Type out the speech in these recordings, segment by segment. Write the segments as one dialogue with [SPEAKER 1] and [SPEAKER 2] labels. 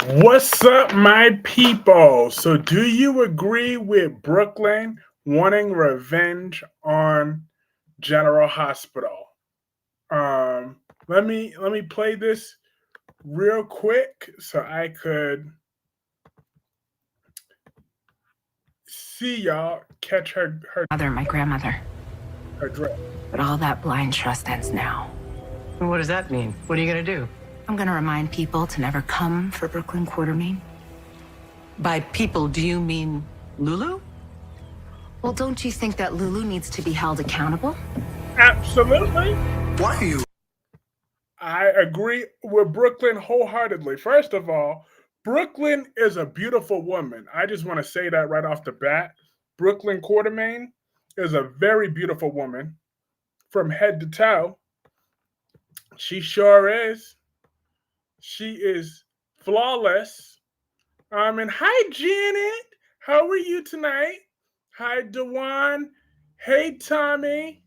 [SPEAKER 1] What's up, my people? So, do you agree with Brooklyn wanting revenge on General Hospital? Um, let me play this real quick so I could see y'all catch her
[SPEAKER 2] Mother, my grandmother.
[SPEAKER 1] her drift.
[SPEAKER 2] But all that blind trust ends now.
[SPEAKER 3] What does that mean? What are you gonna do?
[SPEAKER 2] I'm gonna remind people to never come for Brooklyn Quartermaine.
[SPEAKER 3] By people, do you mean Lulu?
[SPEAKER 2] Well, don't you think that Lulu needs to be held accountable?
[SPEAKER 1] Absolutely,
[SPEAKER 4] Why are you?
[SPEAKER 1] I agree with Brooklyn wholeheartedly. First of all, Brooklyn is a beautiful woman. I just want to say that right off the bat. Brooklyn Quartermaine is a very beautiful woman from head to toe. She sure is. She is flawless. And hi, Janet. How are you tonight? Hi, Dewan. Hey, Tommy.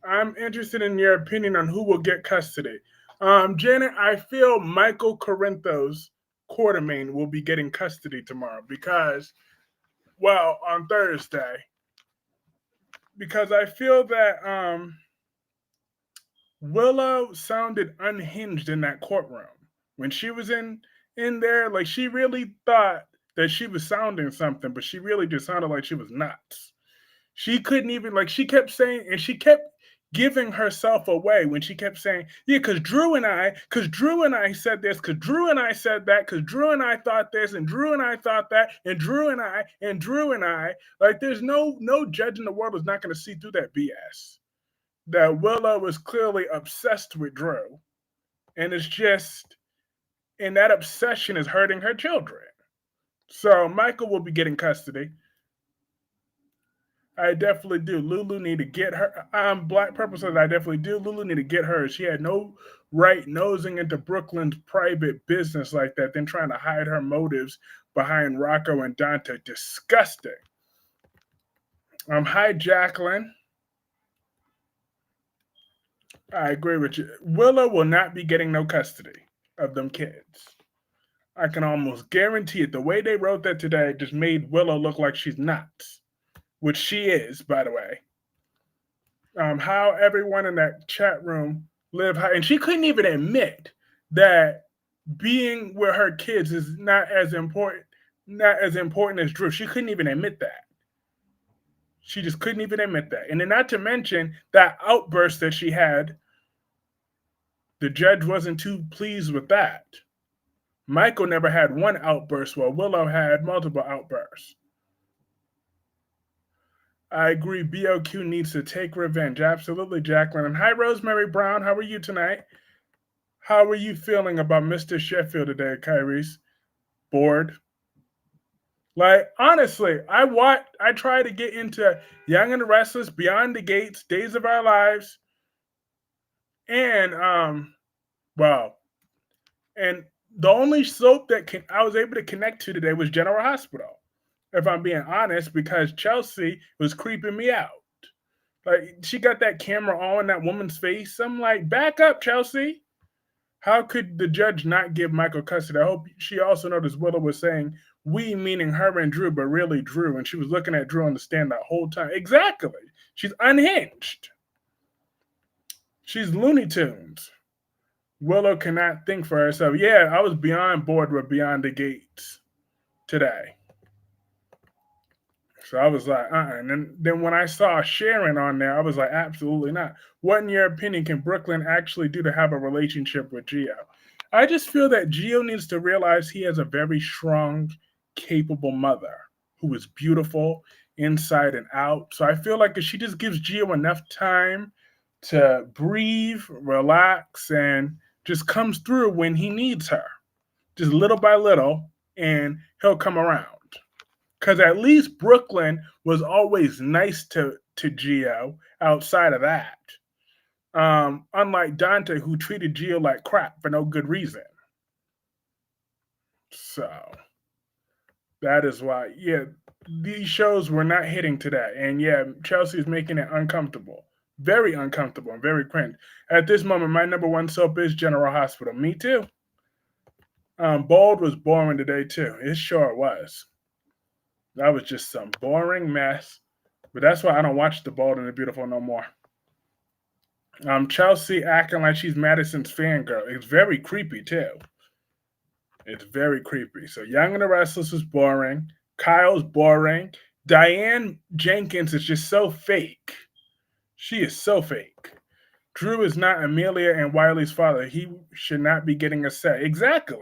[SPEAKER 1] I'm interested in your opinion on who will get custody. Janet, I feel Michael Corinthos Quartermaine will be getting custody tomorrow because, well, on Thursday, because I feel that Willow sounded unhinged in that courtroom when she was in there. Like she really thought that she was sounding something, but she really just sounded like she was nuts. She couldn't even like she kept saying, and she kept giving herself away when she kept saying, "Yeah, because Drew and I said this, because Drew and I said that, because Drew and I thought this, and Drew and I thought that, and Drew and I, and Drew and I." Like, there's no judge in the world is not going to see through that BS. That Willow was clearly obsessed with Drew, and it's just, and that obsession is hurting her children. So Michael will be getting custody. I definitely do. Lulu need to get her. Black Purple says I definitely do. Lulu need to get her. She had no right nosing into Brooklyn's private business like that, then trying to hide her motives behind Rocco and Dante. Disgusting. Hi, Jacqueline. I agree with you. Willow will not be getting no custody of them kids. I can almost guarantee it. The way they wrote that today just made Willow look like she's nuts, which she is, by the way. How everyone in that chat room live high, and she couldn't even admit that being with her kids is not as important as Drew. She couldn't even admit that. She just couldn't even admit that. And then not to mention that outburst that she had, the judge wasn't too pleased with that. Michael never had one outburst, while Willow had multiple outbursts. I agree. BOQ needs to take revenge. Absolutely, Jacqueline. And hi, Rosemary Brown. How are you tonight? How are you feeling about Mr. Sheffield today, Kyreese? Bored? Like, honestly, I try to get into Young and the Restless, Beyond the Gates, Days of Our Lives, and well, and the only soap that I was able to connect to today was General Hospital. If I'm being honest, because Chelsea was creeping me out. Like she got that camera on that woman's face. I'm like, back up, Chelsea. How could the judge not give Michael custody? I hope she also noticed Willow was saying we, meaning her and Drew, but really Drew. And she was looking at Drew on the stand that whole time. Exactly. She's unhinged. She's Looney Tunes. Willow cannot think for herself. Yeah, I was beyond bored with Beyond the Gates today. So I was like, And then when I saw Sharon on there, I was like, absolutely not. What, in your opinion, can Brooklyn actually do to have a relationship with Gio? I just feel that Gio needs to realize he has a very strong, capable mother who is beautiful inside and out. So I feel like if she just gives Gio enough time to breathe, relax, and just comes through when he needs her, just little by little, and he'll come around. Because at least Brooklyn was always nice to Gio outside of that. Unlike Dante, who treated Gio like crap for no good reason. So that is why, yeah, these shows were not hitting today. And yeah, Chelsea's making it uncomfortable. Very uncomfortable and very cringe. At this moment, my number one soap is General Hospital. Me too. Bold was boring today too. It sure was. That was just some boring mess. But that's why I don't watch The Bold and the Beautiful no more. Chelsea acting like she's Madison's fangirl. It's very creepy too. It's very creepy. So Young and the Restless was boring. Kyle's boring. Diane Jenkins is just so fake. She is so fake. Drew is not Amelia and Wiley's father. He should not be getting a say. Exactly.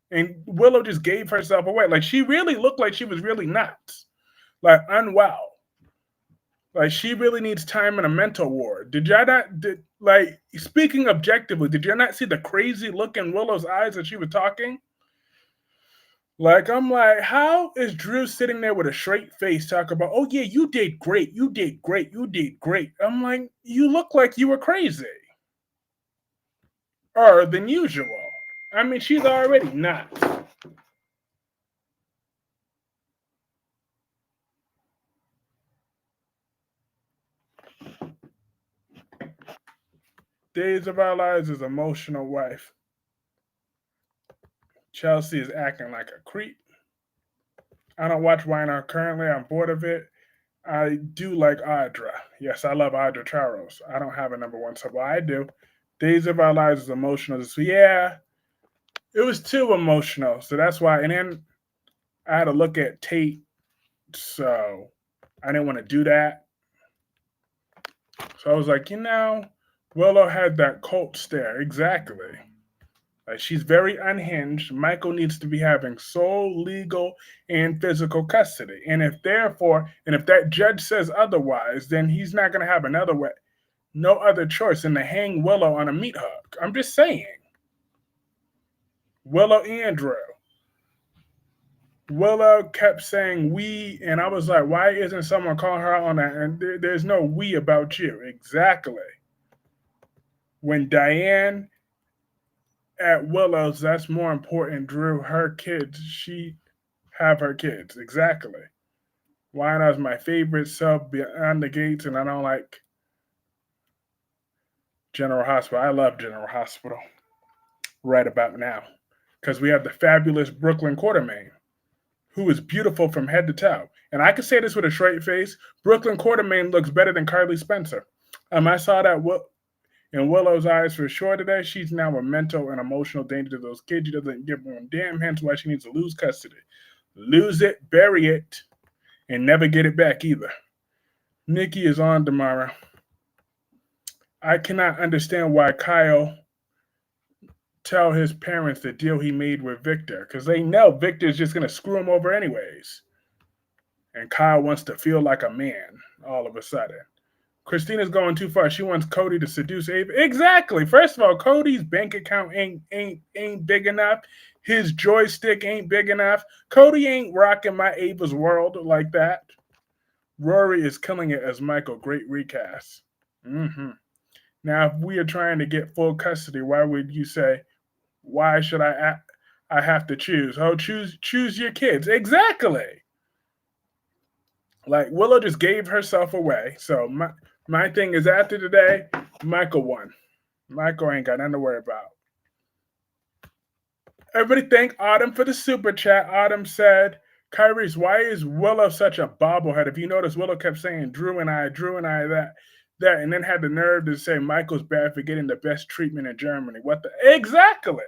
[SPEAKER 1] And Willow just gave herself away. Like, she really looked like she was really nuts. Like, unwell. Like, she really needs time in a mental ward. Did y'all not, speaking objectively, did y'all not see the crazy look in Willow's eyes as she was talking? Like, I'm like, how is Drew sitting there with a straight face talking about, oh yeah, you did great, you did great, you did great. I'm like, you look like you were crazy. Or than usual. I mean, she's already nuts. Days of Our Lives is emotional wife. Chelsea is acting like a creep. I don't watch Weiner currently. I'm bored of it. I do like Audra. Yes, I love Audra Charles. I don't have a number one, so well, I do. Days of Our Lives is emotional. So yeah, it was too emotional. So that's why. And then I had to look at Tate. So I didn't want to do that. So I was like, Willow had that cult stare. Exactly. Like, she's very unhinged. Michael needs to be having sole legal and physical custody. And if that judge says otherwise, then he's not going to have no other choice than to hang Willow on a meat hook. I'm just saying. Willow and Drew. Willow kept saying we, and I was like, why isn't someone calling her out on that? And there's no we about you. Exactly. When Diane at Willow's, that's more important. Drew, her kids, she have her kids. Exactly. Wynard's my favorite sub beyond the gates, and I don't like General Hospital. I love General Hospital right about now because we have the fabulous Brooklyn Quartermaine, who is beautiful from head to toe. And I can say this with a straight face: Brooklyn Quartermaine looks better than Carly Spencer. I saw that in Willow's eyes for sure today. She's now a mental and emotional danger to those kids. She doesn't give one damn hence why she needs to lose custody. Lose it, bury it, and never get it back either. Nikki is on tomorrow. I cannot understand why Kyle tell his parents the deal he made with Victor, because they know Victor's just going to screw him over anyways. And Kyle wants to feel like a man all of a sudden. Christina's going too far. She wants Cody to seduce Ava. Exactly. First of all, Cody's bank account ain't big enough. His joystick ain't big enough. Cody ain't rocking my Ava's world like that. Rory is killing it as Michael. Great recast. Mm-hmm. Now, if we are trying to get full custody, why would you say, why should I have to choose? Oh, choose your kids. Exactly. Like, Willow just gave herself away. So my thing is, after today, Michael won. Michael ain't got nothing to worry about. Everybody thank Autumn for the super chat. Autumn said, Kyreese, why is Willow such a bobblehead? If you notice, Willow kept saying Drew and I, that, and then had the nerve to say Michael's bad for getting the best treatment in Germany. What the? Exactly.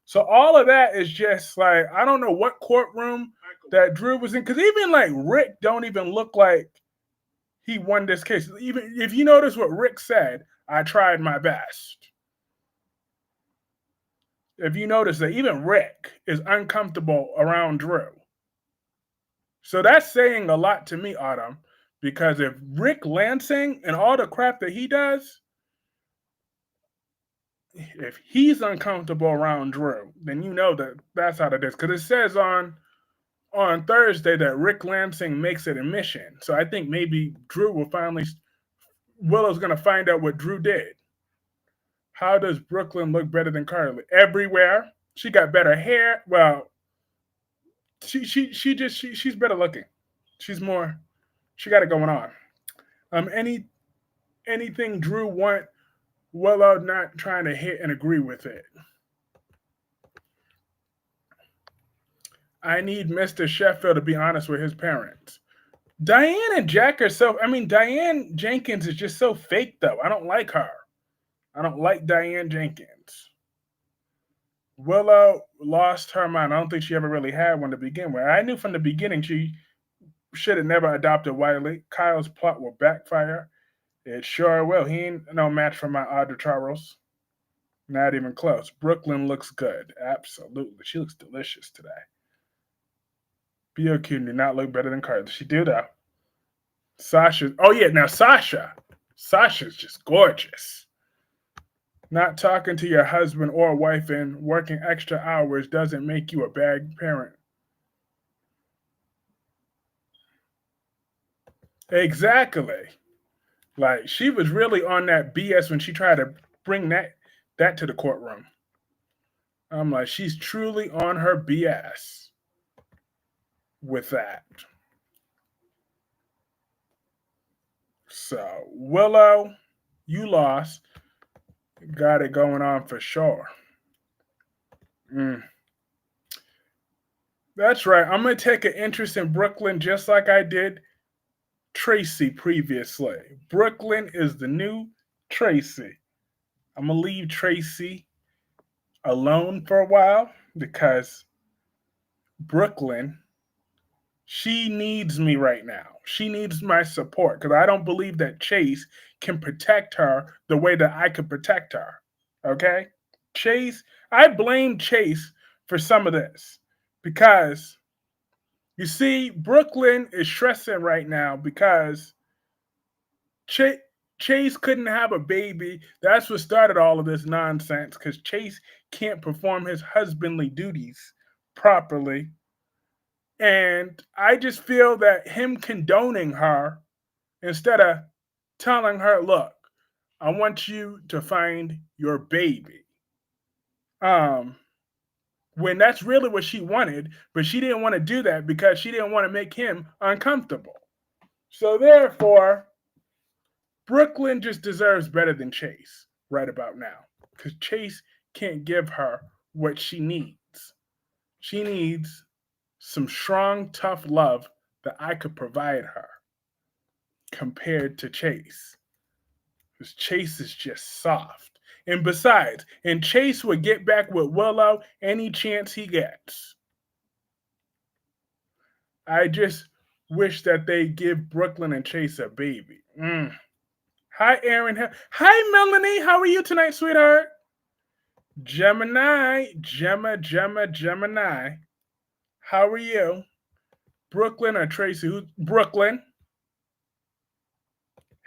[SPEAKER 1] So all of that is just like, I don't know what courtroom that Drew was in, because even like Rick don't even look like he won this case. Even if you notice what Rick said, I tried my best. If you notice that even Rick is uncomfortable around Drew. So that's saying a lot to me, Autumn, because if Rick Lansing and all the crap that he does, if he's uncomfortable around Drew, then you know that that's how it is. Because it says on Thursday that Rick Lansing makes it a mission. So I think maybe Willow's going to find out what Drew did. How does Brooklyn look better than Carly? Everywhere. She got better hair. Well, she's better looking. She got it going on. Anything Drew want, Willow not trying to hit and agree with it. I need Mr. Sheffield to be honest with his parents. Diane and Jack are so. I mean, Diane Jenkins is just so fake, though. I don't like her. I don't like Diane Jenkins. Willow lost her mind. I don't think she ever really had one to begin with. I knew from the beginning she should have never adopted Wiley. Kyle's plot will backfire. It sure will. He ain't no match for my Audra Charles. Not even close. Brooklyn looks good. Absolutely. She looks delicious today. BOQ did not look better than Carly. She do, though. Sasha. Oh, yeah. Now, Sasha. Sasha's just gorgeous. Not talking to your husband or wife and working extra hours doesn't make you a bad parent. Exactly. Like she was really on that BS when she tried to bring that to the courtroom. I'm like, she's truly on her BS with that. So Willow, you lost. Got it going on for sure. That's right. I'm gonna take an interest in Brooklyn just like I did Tracy previously. Brooklyn is the new Tracy. I'm gonna leave Tracy alone for a while because Brooklyn, she needs me right now. She needs my support because I don't believe that Chase can protect her the way that I could protect her. Okay? Chase, I blame Chase for some of this because you see, Brooklyn is stressing right now because Chase couldn't have a baby. That's what started all of this nonsense because Chase can't perform his husbandly duties properly. And I just feel that him condoning her instead of telling her, look, I want you to find your baby. Um, when that's really what she wanted, but she didn't want to do that because she didn't want to make him uncomfortable. So therefore, Brooklyn just deserves better than Chase right about now because Chase can't give her what she needs. She needs some strong, tough love that I could provide her compared to Chase. Because Chase is just soft. And besides, and Chase would get back with Willow any chance he gets. I just wish that they give Brooklyn and Chase a baby. Hi, Aaron. Hi, Melanie. How are you tonight, sweetheart? Gemini. How are you? Brooklyn or Tracy? Brooklyn?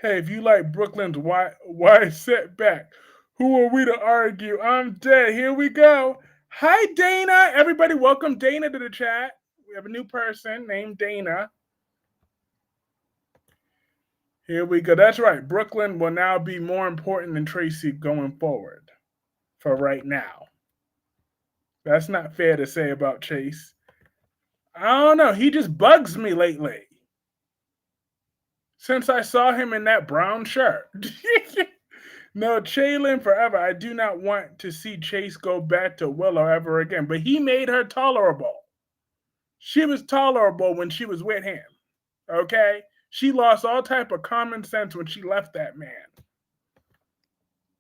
[SPEAKER 1] Hey, if you like Brooklyn's why setback, who are we to argue? I'm dead. Here we go. Hi, Dana. Everybody, welcome Dana to the chat. We have a new person named Dana. Here we go. That's right. Brooklyn will now be more important than Tracy going forward for right now. That's not fair to say about Chase. I don't know. He just bugs me lately. Since I saw him in that brown shirt. No, Chaylin forever. I do not want to see Chase go back to Willow ever again. But he made her tolerable. She was tolerable when she was with him. Okay? She lost all type of common sense when she left that man.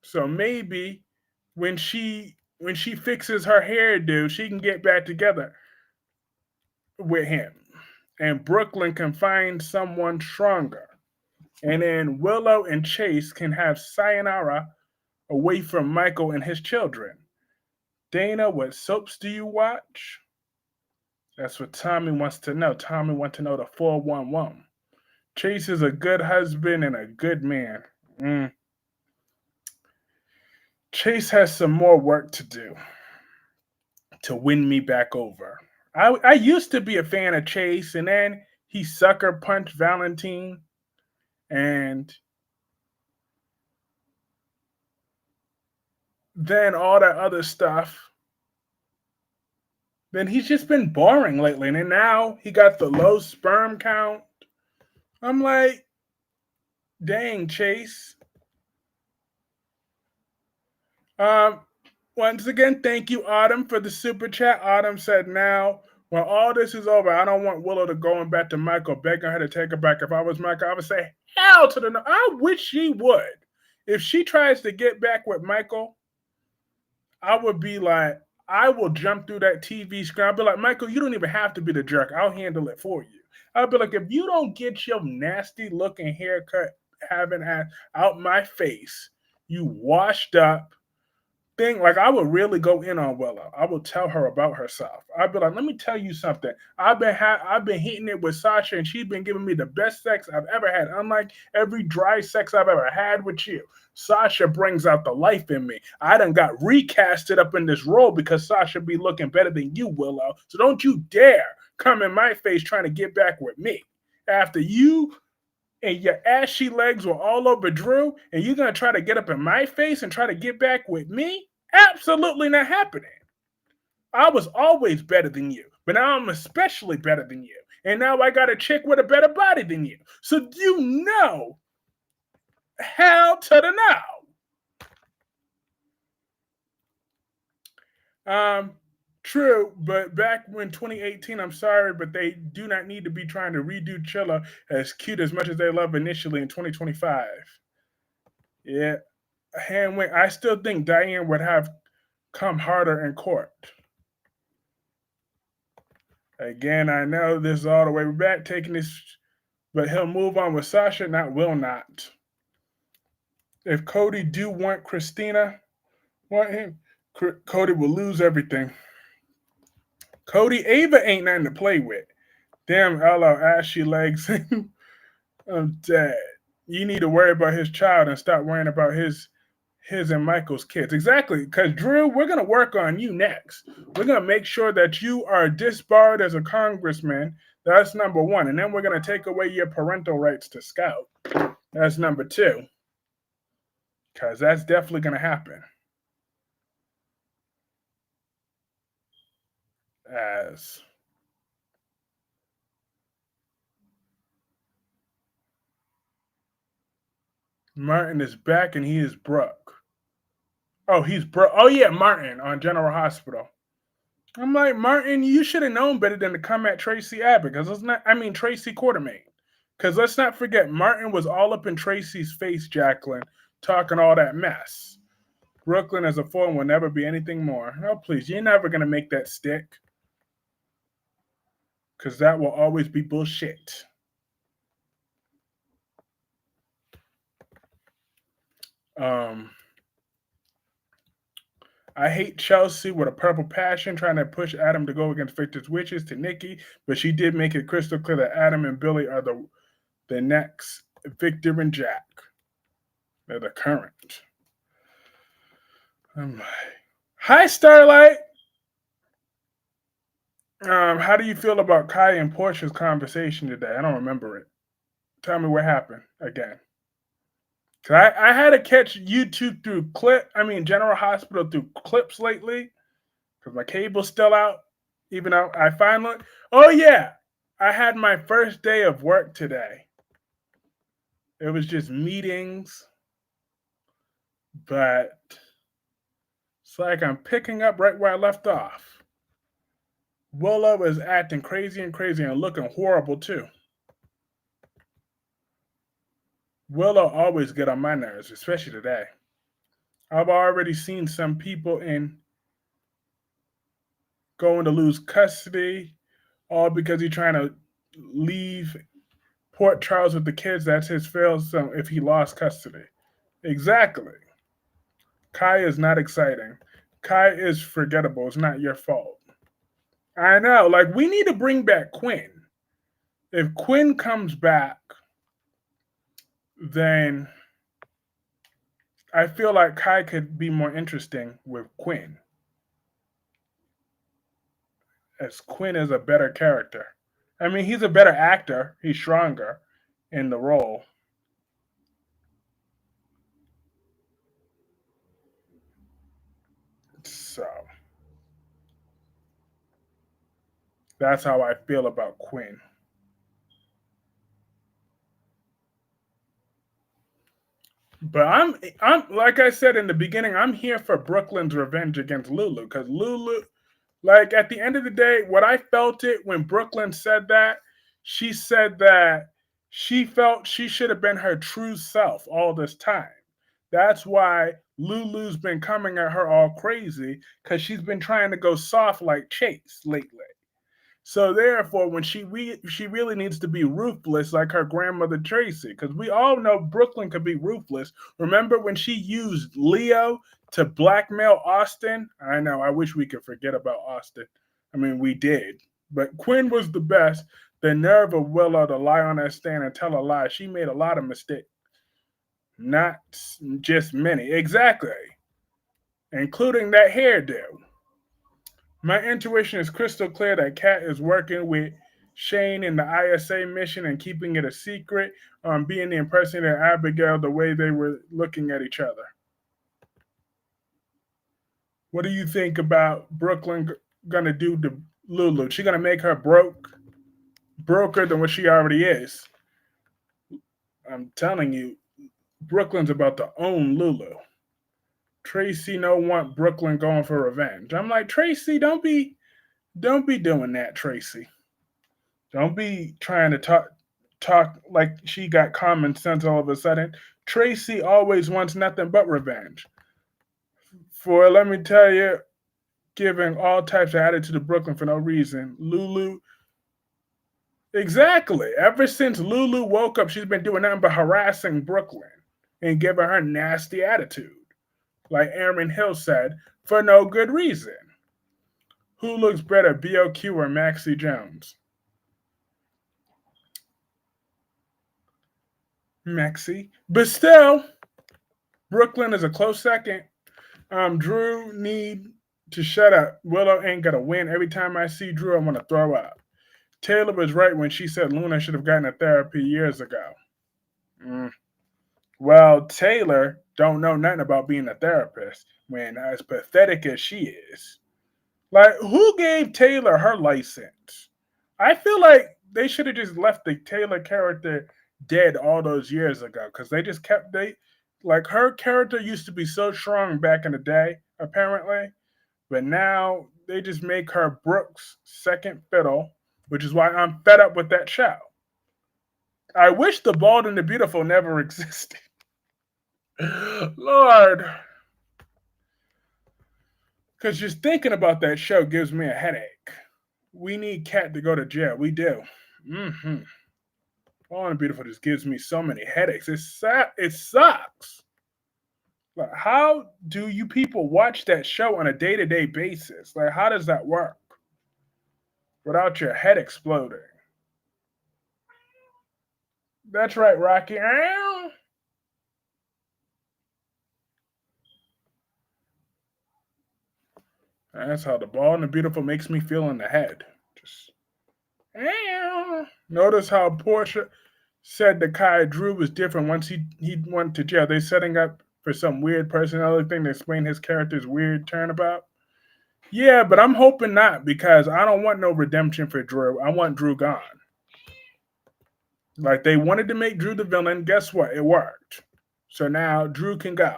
[SPEAKER 1] So maybe when she fixes her hairdo, she can get back together with him. And Brooklyn can find someone stronger. And then Willow and Chase can have sayonara away from Michael and his children. Dana, what soaps do you watch? That's what Tommy wants to know. Tommy wants to know the 411. Chase is a good husband and a good man. Chase has some more work to do to win me back over. I used to be a fan of Chase, and then he sucker punched Valentine, and then all that other stuff. Then he's just been boring lately, and now he got the low sperm count. I'm like, dang, Chase. Once again, thank you, Autumn, for the super chat. Autumn said, now When all this is over, I don't want Willow to going back to Michael, begging her to take her back. If I was Michael, I would say, hell to the no. I wish she would. If she tries to get back with Michael, I would be like, I will jump through that TV screen. I'll be like, Michael, you don't even have to be the jerk. I'll handle it for you. I'll be like, if you don't get your nasty looking haircut having out my face, you washed up thing, like I would really go in on Willow. I would tell her about herself. I'd be like, let me tell you something. I've been hitting it with Sasha, and she's been giving me the best sex I've ever had. Unlike every dry sex I've ever had with you, Sasha brings out the life in me. I done got recasted up in this role because Sasha be looking better than you, Willow. So don't you dare come in my face trying to get back with me after you and your ashy legs were all over Drew, and you're gonna try to get up in my face and try to get back with me? Absolutely not happening. I was always better than you, but now I'm especially better than you. And now I got a chick with a better body than you. So you know, hell to the no. True, but back when 2018, I'm sorry, but they do not need to be trying to redo Chilla as cute as much as they love initially in 2025. Yeah, hand wing. I still think Diane would have come harder in court. Again, I know this is all the way back taking this, but he'll move on with Sasha, not will not. If Cody do want Christina, want him, Cody will lose everything. Cody Ava ain't nothing to play with. Damn, Ella, ashy legs. I'm dead. You need to worry about his child and stop worrying about his and Michael's kids. Exactly. Because Drew, we're gonna work on you next. We're gonna make sure that you are disbarred as a congressman. That's number one. And then we're gonna take away your parental rights to scout. That's number two. Because that's definitely gonna happen. As Martin is back and he is broke. Oh, he's broke. Oh yeah, Martin on General Hospital. I'm like, Martin, you should have known better than to come at Tracy Abbott, because let's not, I mean, Tracy Quartermaine. Because let's not forget, Martin was all up in Tracy's face, Jacqueline, talking all that mess. Brooklyn as a foil will never be anything more. Oh, please, you're never going to make that stick. Because that will always be bullshit. I hate Chelsea with a purple passion, trying to push Adam to go against Victor's wishes to Nikki, but she did make it crystal clear that Adam and Billy are the next Victor and Jack. They're the current. Hi, Starlight. How do you feel about Kai and Portia's conversation today? I don't remember it. Tell me what happened again. Cause I had to catch YouTube through General Hospital through clips lately, because my cable's still out. Even though I finally, oh yeah, I had my first day of work today. It was just meetings, but it's like I'm picking up right where I left off. Willow is acting crazy and looking horrible too. Willow always get on my nerves, especially today. I've already seen some people going to lose custody, all because he's trying to leave Port Charles with the kids. That's his fail son if he lost custody. Exactly. Kai is not exciting. Kai is forgettable. It's not your fault. I know. Like, we need to bring back Quinn. If Quinn comes back, then I feel like Kai could be more interesting with Quinn, as Quinn is a better character. I mean, he's a better actor. He's stronger in the role. So that's how I feel about Quinn. But I'm like I said in the beginning, I'm here for Brooklyn's revenge against Lulu, because Lulu, Like at the end of the day, what I felt it when Brooklyn said that, she said that she felt she should have been her true self all this time. That's why Lulu's been coming at her all crazy because she's been trying to go soft like Chase lately. So therefore, when she really needs to be ruthless like her grandmother Tracy, because we all know Brooklyn could be ruthless. Remember when she used Leo to blackmail Austin? I know. I wish we could forget about Austin. I mean, we did, but Quinn was the best. The nerve of Willow to lie on that stand and tell a lie. She made a lot of mistakes, not just many. Exactly, including that hairdo. My intuition is crystal clear that Kat is working with Shane in the ISA mission and keeping it a secret, being the impression of Abigail the way they were looking at each other. What do you think about Brooklyn gonna do to Lulu? She gonna make her broker than what she already is. I'm telling you, Brooklyn's about to own Lulu. Tracy no want Brooklyn going for revenge. I'm like, Tracy, don't be doing that, Tracy. Don't be trying to talk like she got common sense all of a sudden. Tracy always wants nothing but revenge. For let me tell you, giving all types of attitude to Brooklyn for no reason. Lulu, exactly. Ever since Lulu woke up, she's been doing nothing but harassing Brooklyn and giving her nasty attitude. Like Aaron Hill said, for no good reason. Who looks better, BOQ or Maxie Jones? Maxie. But still, Brooklyn is a close second. Drew need to shut up. Willow ain't gonna win. Every time I see Drew, I want to throw up. Taylor was right when she said Luna should have gotten a therapy years ago. Mm. Well, Taylor don't know nothing about being a therapist when as pathetic as she is. Like, who gave Taylor her license? I feel like they should have just left the Taylor character dead all those years ago because they just kept like her character used to be so strong back in the day, apparently, but now they just make her Brooke's second fiddle, which is why I'm fed up with that show. I wish The Bald and the Beautiful never existed. Lord. Because just thinking about that show gives me a headache. We need Kat to go to jail. We do. Mm-hmm. Bald and Beautiful just gives me so many headaches. It sucks. Like, how do you people watch that show on a day-to-day basis? Like, how does that work without your head exploding? That's right, Rocky. That's how The Bald and the Beautiful makes me feel in the head. Just notice how Portia said that Kai Drew was different once he went to jail. They setting up for some weird personality thing to explain his character's weird turnabout. Yeah, but I'm hoping not because I don't want no redemption for Drew. I want Drew gone. Like they wanted to make Drew the villain. Guess what? It worked. So now Drew can go.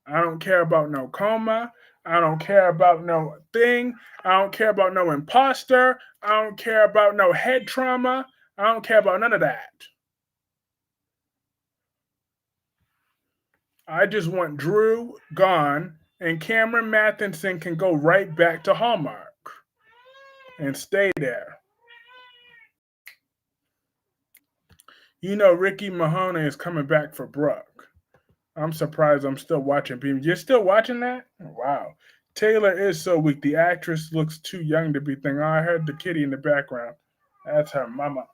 [SPEAKER 1] I don't care about no coma. I don't care about no thing. I don't care about no imposter. I don't care about no head trauma. I don't care about none of that. I just want Drew gone and Cameron Matheson can go right back to Hallmark and stay there. You know, Ricky Mahoney is coming back for Brooke. I'm surprised I'm still watching people. You're still watching that? Wow. Taylor is so weak. The actress looks too young to be thinking. Oh, I heard the kitty in the background. That's her mama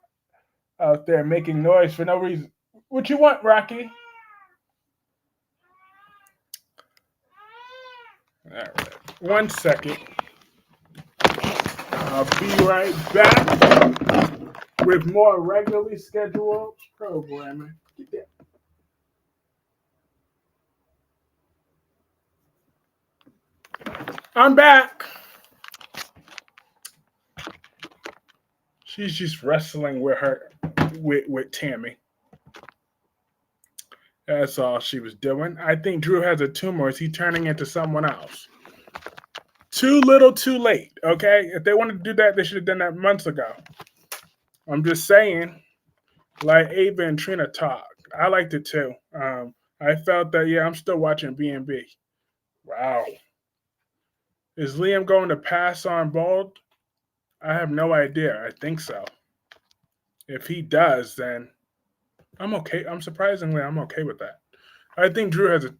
[SPEAKER 1] out there making noise for no reason. What you want, Rocky? All right. 1 second. I'll be right back with more regularly scheduled programming. I'm back. She's just wrestling with her with Tammy. That's all she was doing. I think Drew has a tumor. Is he turning into someone else? Too little, too late. Okay, if they wanted to do that, they should have done that months ago. I'm just saying, like Ava and Trina talk. I liked it too. I felt that I'm still watching B&B. Wow, is Liam going to pass on Bald? I have no idea. I think so. If he does, then I'm okay. I'm okay with that. I think Drew has a.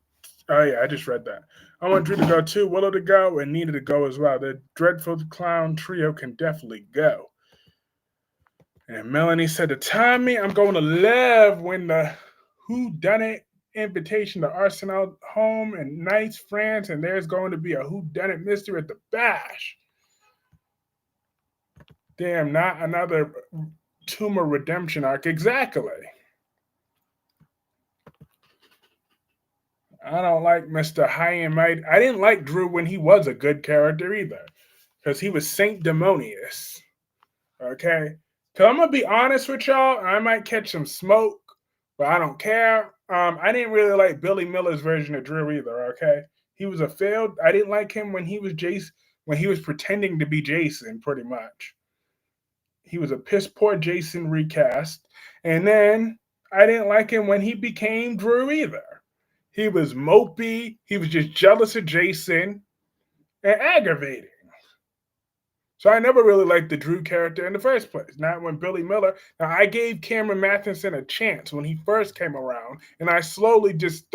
[SPEAKER 1] Oh yeah, I just read that. I want Drew to go too, Willow to go, and Nina to go as well. The Dreadful Clown trio can definitely go. And Melanie said to Tommy, I'm going to live when the Who Done It invitation to Arsenal home in Nice, France, and there's going to be a Who Done It mystery at the bash. Damn, not another tumor redemption arc. Exactly. I don't like Mr. High and Mighty. I didn't like Drew when he was a good character either, because he was Saint Demonius. Okay? Because I'm going to be honest with y'all, I might catch some smoke, but I don't care. I didn't really like Billy Miller's version of Drew either, okay? He was a failed. I didn't like him when he was Jason, when he was pretending to be Jason, pretty much. He was a piss poor Jason recast. And then I didn't like him when he became Drew either. He was mopey. He was just jealous of Jason and aggravating. So I never really liked the Drew character in the first place. Not when Billy Miller. Now I gave Cameron Matheson a chance when he first came around, and I slowly just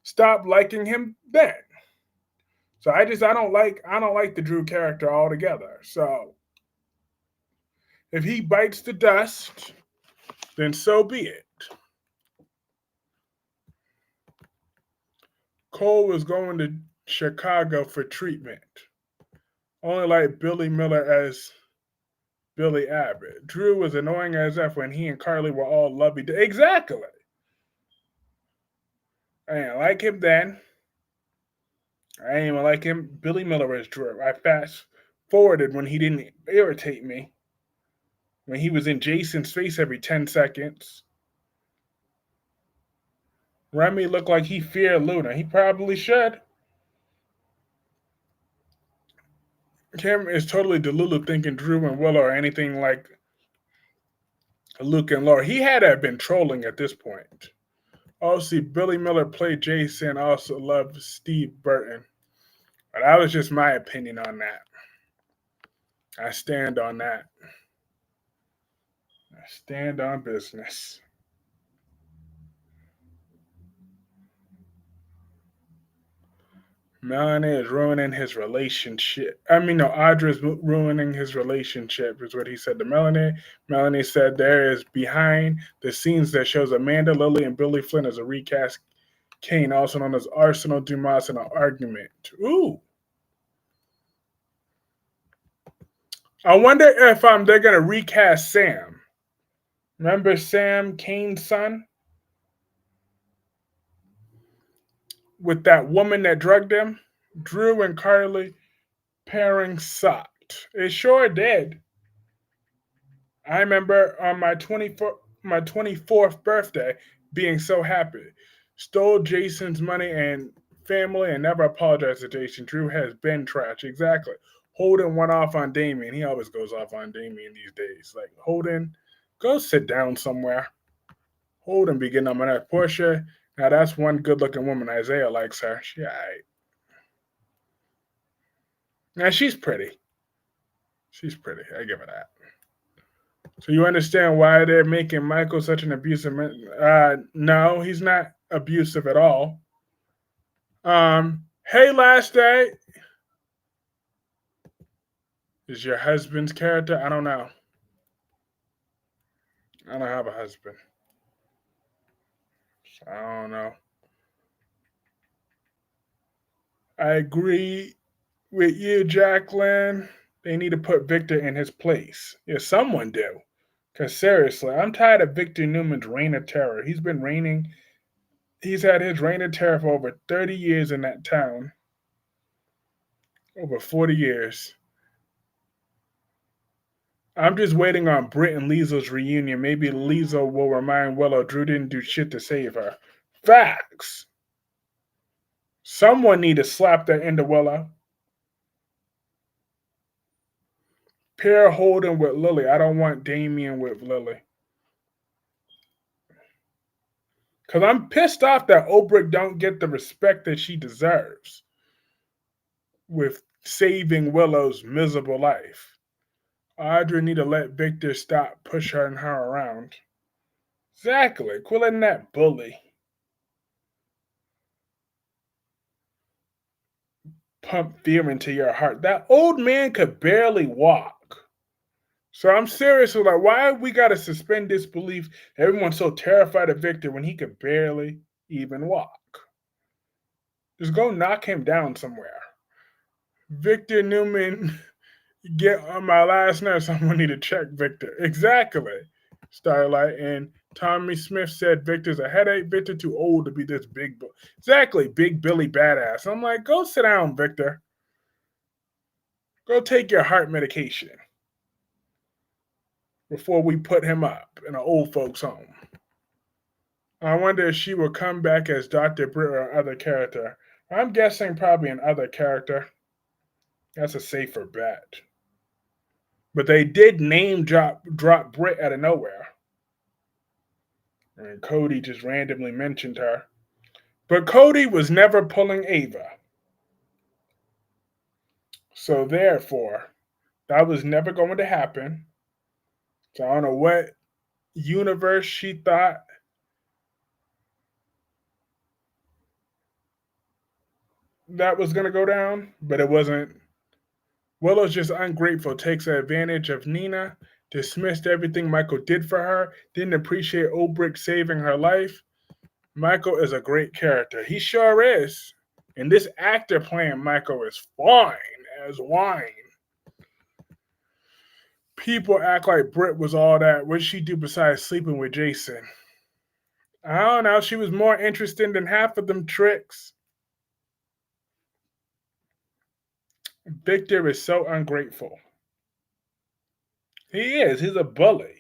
[SPEAKER 1] stopped liking him then. So I don't like the Drew character altogether. So if he bites the dust, then so be it. Cole was going to Chicago for treatment. Only like Billy Miller as Billy Abbott. Drew was annoying as F when he and Carly were all lovey. Exactly. I didn't like him then. I didn't even like him. Billy Miller as Drew. I fast forwarded when he didn't irritate me. When he was in Jason's face every 10 seconds. Remy looked like he feared Luna. He probably should. Kim is totally delulu thinking Drew and Willow are anything like Luke and Laura. He had to have been trolling at this point. Also, Billy Miller played Jason. Also loved Steve Burton. But that was just my opinion on that. I stand on that. I stand on business. Melanie is ruining his relationship. Audra's ruining his relationship, is what he said to Melanie. Melanie said there is behind the scenes that shows Amanda, Lily, and Billy Flynn as a recast Kane, also known as Arsenal Dumas, in an argument. Ooh. I wonder if they're going to recast Sam. Remember Sam, Kane's son? With that woman that drugged him? Drew and Carly pairing sucked. It sure did. I remember on my 24th birthday being so happy. Stole Jason's money and family and never apologized to Jason. Drew has been trash. Exactly. Holden went off on Damien. He always goes off on Damien these days. Like, Holden, go sit down somewhere. Holden be getting on my nerves. Portia, now that's one good looking woman. Isaiah likes her. She alright. Now she's pretty. She's pretty. I give her that. So you understand why they're making Michael such an abusive man? No, he's not abusive at all. Hey, last day. Is your husband's character? I don't know. I don't have a husband. So I don't know. I agree with you, Jacqueline. They need to put Victor in his place. Yeah, someone do. Because seriously, I'm tired of Victor Newman's reign of terror. He's had his reign of terror for over 30 years in that town. Over 40 years. I'm just waiting on Britt and Liesel's reunion. Maybe Liesel will remind Willow Drew didn't do shit to save her. Facts. Someone need to slap that into Willow. Pair Holden with Lily. I don't want Damien with Lily. Because I'm pissed off that Obrick don't get the respect that she deserves with saving Willow's miserable life. Audrey need to let Victor stop pushing her around. Exactly. Quit letting that bully pump fear into your heart. That old man could barely walk. So I'm serious. Like, why we gotta suspend disbelief? Everyone's so terrified of Victor when he could barely even walk. Just go knock him down somewhere. Victor Newman, get on my last nerve. Someone need to check Victor. Exactly. Starlight and Tommy Smith said Victor's a headache. Victor too old to be this big. Exactly, big Billy badass. I'm like, go sit down, Victor. Go take your heart medication before we put him up in an old folks' home. I wonder if she will come back as Dr. Britt or other character. I'm guessing probably an other character. That's a safer bet. But they did name drop Britt out of nowhere. And Cody just randomly mentioned her. But Cody was never pulling Ava. So therefore, that was never going to happen. So I don't know what universe she thought that was going to go down, but it wasn't. Willow's just ungrateful, takes advantage of Nina, dismissed everything Michael did for her, didn't appreciate Obrick saving her life. Michael is a great character. He sure is. And this actor playing Michael is fine as wine. People act like Britt was all that. What'd she do besides sleeping with Jason? I don't know. She was more interesting than half of them tricks. Victor is so ungrateful. He is. He's a bully.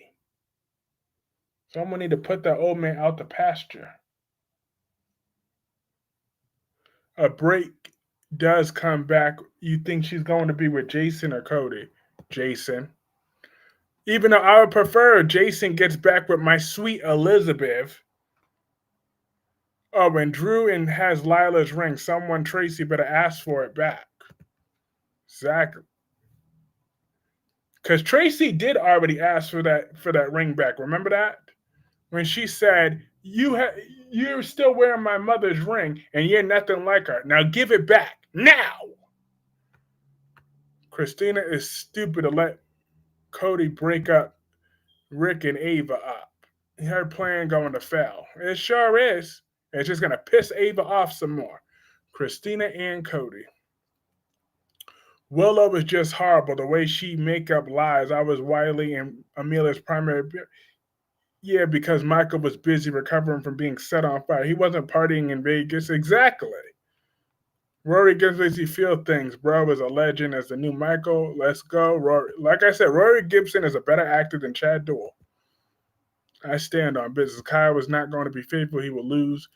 [SPEAKER 1] Someone need to put that old man out to pasture. A break does come back. You think she's going to be with Jason or Cody? Jason. Even though I would prefer Jason gets back with my sweet Elizabeth. Oh, when Drew and has Lila's ring, someone Tracy better ask for it back. Exactly. Because Tracy did already ask for that ring back. Remember that? When she said, you're still wearing my mother's ring and you're nothing like her. Now give it back. Now! Christina is stupid to let Cody break up Rick and Ava up. Her plan going to fail. It sure is. It's just going to piss Ava off some more. Christina and Cody. Willow was just horrible. The way she make up lies. I was Wiley and Amelia's primary. Yeah, because Michael was busy recovering from being set on fire. He wasn't partying in Vegas. Exactly. Rory gives you feel things. Bro is a legend as the new Michael. Let's go. Rory. Like I said, Rory Gibson is a better actor than Chad Duell. I stand on business. Kyle was not going to be faithful. He will lose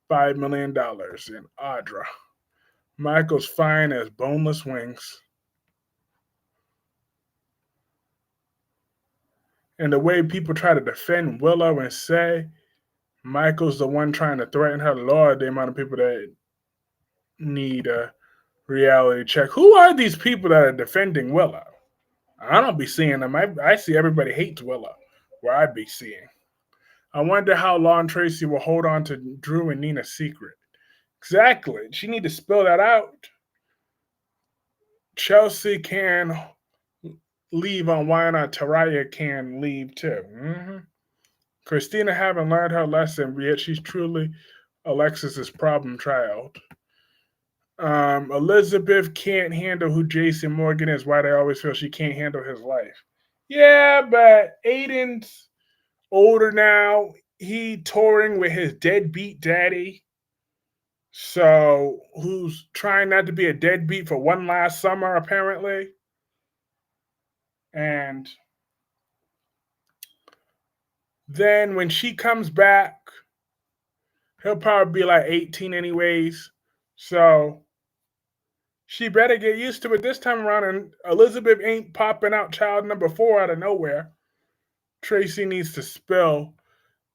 [SPEAKER 1] $5 million. And Audra. Michael's fine as boneless wings. And the way people try to defend Willow and say Michael's the one trying to threaten her, Lord, the amount of people that need a reality check. Who are these people that are defending Willow? I don't be seeing them. I see everybody hates Willow, where I be seeing. I wonder how long Tracy will hold on to Drew and Nina's secret. Exactly. She need to spill that out. Chelsea can leave on why not Taraya can leave too. Mm-hmm. Christina haven't learned her lesson, yet she's truly Alexis's problem child. Elizabeth can't handle who Jason Morgan is, why they always feel she can't handle his life. Yeah, but Aiden's older now. He touring with his deadbeat daddy. So, who's trying not to be a deadbeat for one last summer, apparently. And then when she comes back, he'll probably be like 18 anyways. So, She better get used to it this time around, and Elizabeth ain't popping out child number 4 out of nowhere. Tracy needs to spill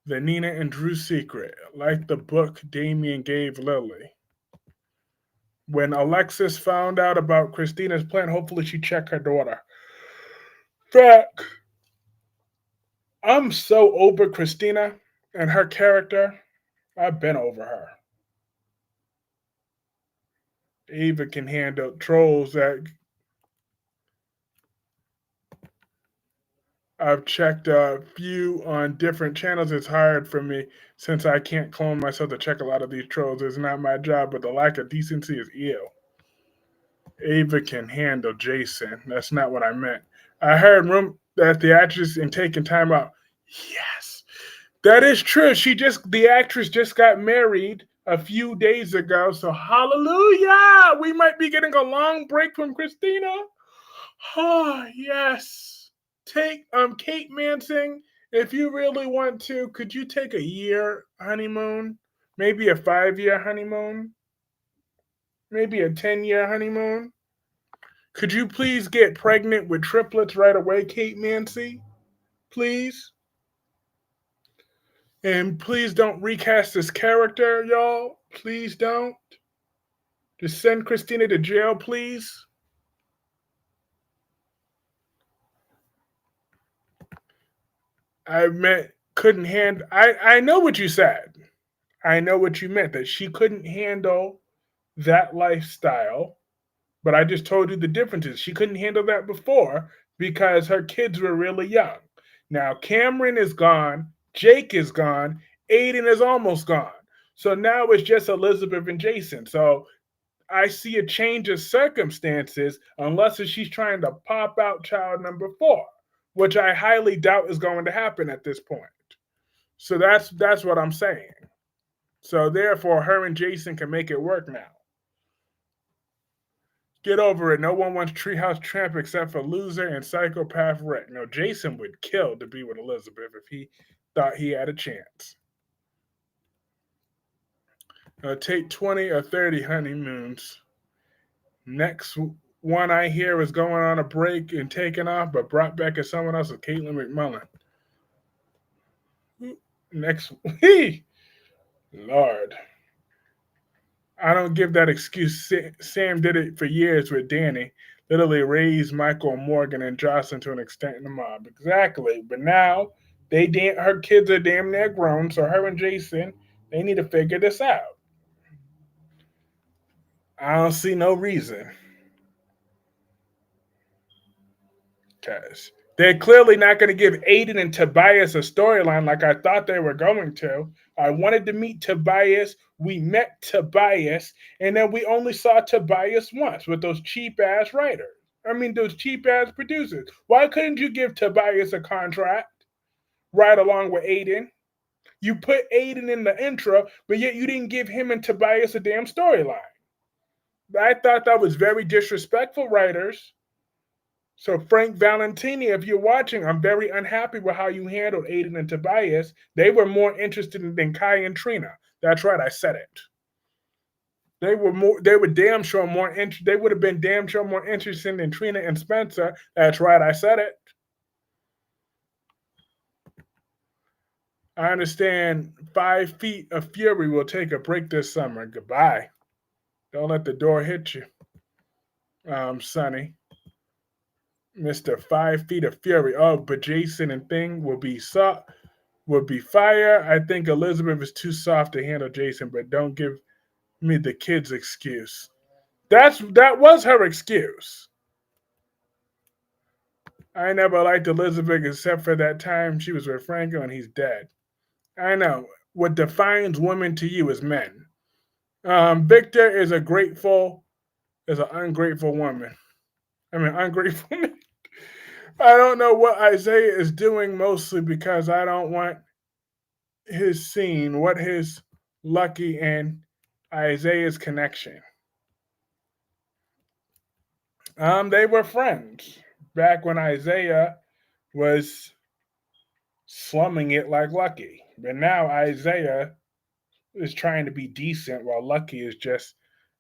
[SPEAKER 1] the Nina and Drew secret, like the book Damien gave Lily. When Alexis found out about Christina's plan, hopefully she checked her daughter. Fact, I'm so over Christina and her character. I've been over her. Ava can handle trolls that I've checked a few on different channels. It's hard for me since I can't clone myself to check a lot of these trolls. It's not my job, but the lack of decency is ill. Ava can handle Jason. That's not what I meant. I heard room that the actress in taking time out. Yes, that is true. The actress just got married a few days ago. So hallelujah, we might be getting a long break from Christina. Oh yes. Take Kate Mansing, if you really want to, could you take a year honeymoon? Maybe a 5-year honeymoon? Maybe a 10-year honeymoon? Could you please get pregnant with triplets right away, Kate Mancy? Please? And please don't recast this character, y'all. Please don't. Just send Christina to jail, please. I meant couldn't handle. I know what you said. I know what you meant, that she couldn't handle that lifestyle. But I just told you the differences. She couldn't handle that before because her kids were really young. Now Cameron is gone, Jake is gone, Aiden is almost gone. So now it's just Elizabeth and Jason. So I see a change of circumstances unless she's trying to pop out child number 4, which I highly doubt is going to happen at this point. So that's what I'm saying. So therefore, her and Jason can make it work now. Get over it. No one wants Treehouse Tramp except for loser and psychopath Rick. No, Jason would kill to be with Elizabeth if he thought he had a chance. Take 20 or 30 honeymoons. Next one I hear is going on a break and taking off, but brought back as someone else is Caitlin McMullen. Next, Lord. I don't give that excuse. Sam did it for years with Danny. Literally raised Michael Morgan and Jocelyn to an extent in the mob. Exactly. But now her kids are damn near grown, so her and Jason, they need to figure this out. I don't see no reason. Because they're clearly not going to give Aiden and Tobias a storyline like I thought they were going to. I wanted to meet Tobias. We met Tobias, and then we only saw Tobias once with those cheap ass writers. I mean, those cheap ass producers. Why couldn't you give Tobias a contract right along with Aiden? You put Aiden in the intro, but yet you didn't give him and Tobias a damn storyline. I thought that was very disrespectful, writers. So, Frank Valentini, if you're watching, I'm very unhappy with how you handled Aiden and Tobias. They were more interested than Kai and Trina. That's right, I said it. They were more. They were damn sure more. They would have been damn sure more interested than Trina and Spencer. That's right, I said it. I understand 5 feet of fury will take a break this summer. Goodbye. Don't let the door hit you, Sonny. Mr. 5 feet of fury. Oh, but Jason and Thing will be fire. I think Elizabeth is too soft to handle Jason, but don't give me the kid's excuse. That was her excuse. I never liked Elizabeth except for that time she was with Franco and he's dead. I know. What defines women to you is men. Victor is an ungrateful woman. I mean, ungrateful man. I don't know what Isaiah is doing mostly because I don't want his scene, what his Lucky and Isaiah's connection. They were friends back when Isaiah was slumming it like Lucky. But now Isaiah is trying to be decent while Lucky is just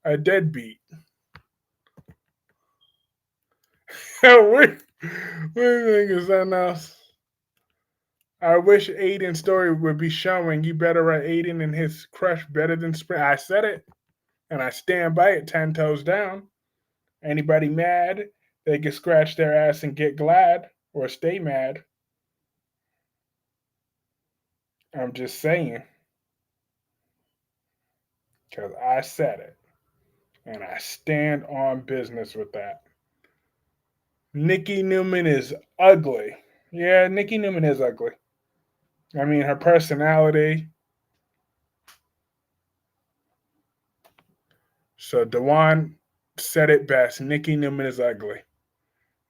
[SPEAKER 1] a deadbeat. we think of something else. I wish Aiden's story would be showing. You better write Aiden and his crush better than Spring. I said it, and I stand by it 10 toes down. Anybody mad, they can scratch their ass and get glad, or stay mad. I'm just saying, because I said it, and I stand on business with that. Nikki Newman is ugly. Yeah, Nikki Newman is ugly. I mean, her personality. So Dewan said it best. Nikki Newman is ugly.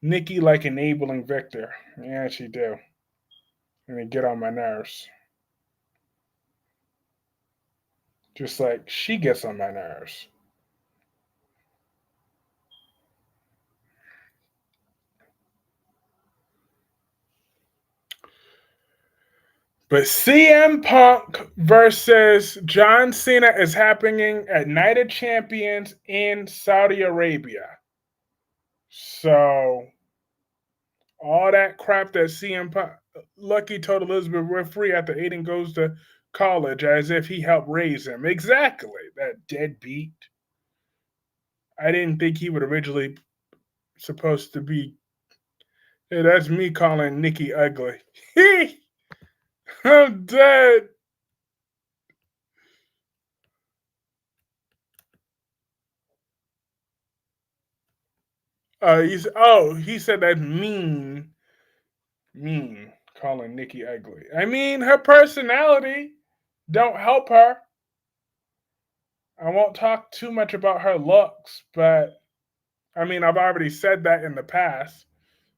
[SPEAKER 1] Nikki like enabling Victor. Yeah, she do. And it get on my nerves. Just like she gets on my nerves. But CM Punk versus John Cena is happening at Night of Champions in Saudi Arabia. So all that crap that CM Punk, Lucky told Elizabeth we're free after Aiden goes to college as if he helped raise him. Exactly, that deadbeat. I didn't think he would originally supposed to be. Hey, that's me calling Nikki ugly. I'm dead. He said that's mean. Mean calling Nikki ugly. I mean, her personality don't help her. I won't talk too much about her looks, but I mean, I've already said that in the past,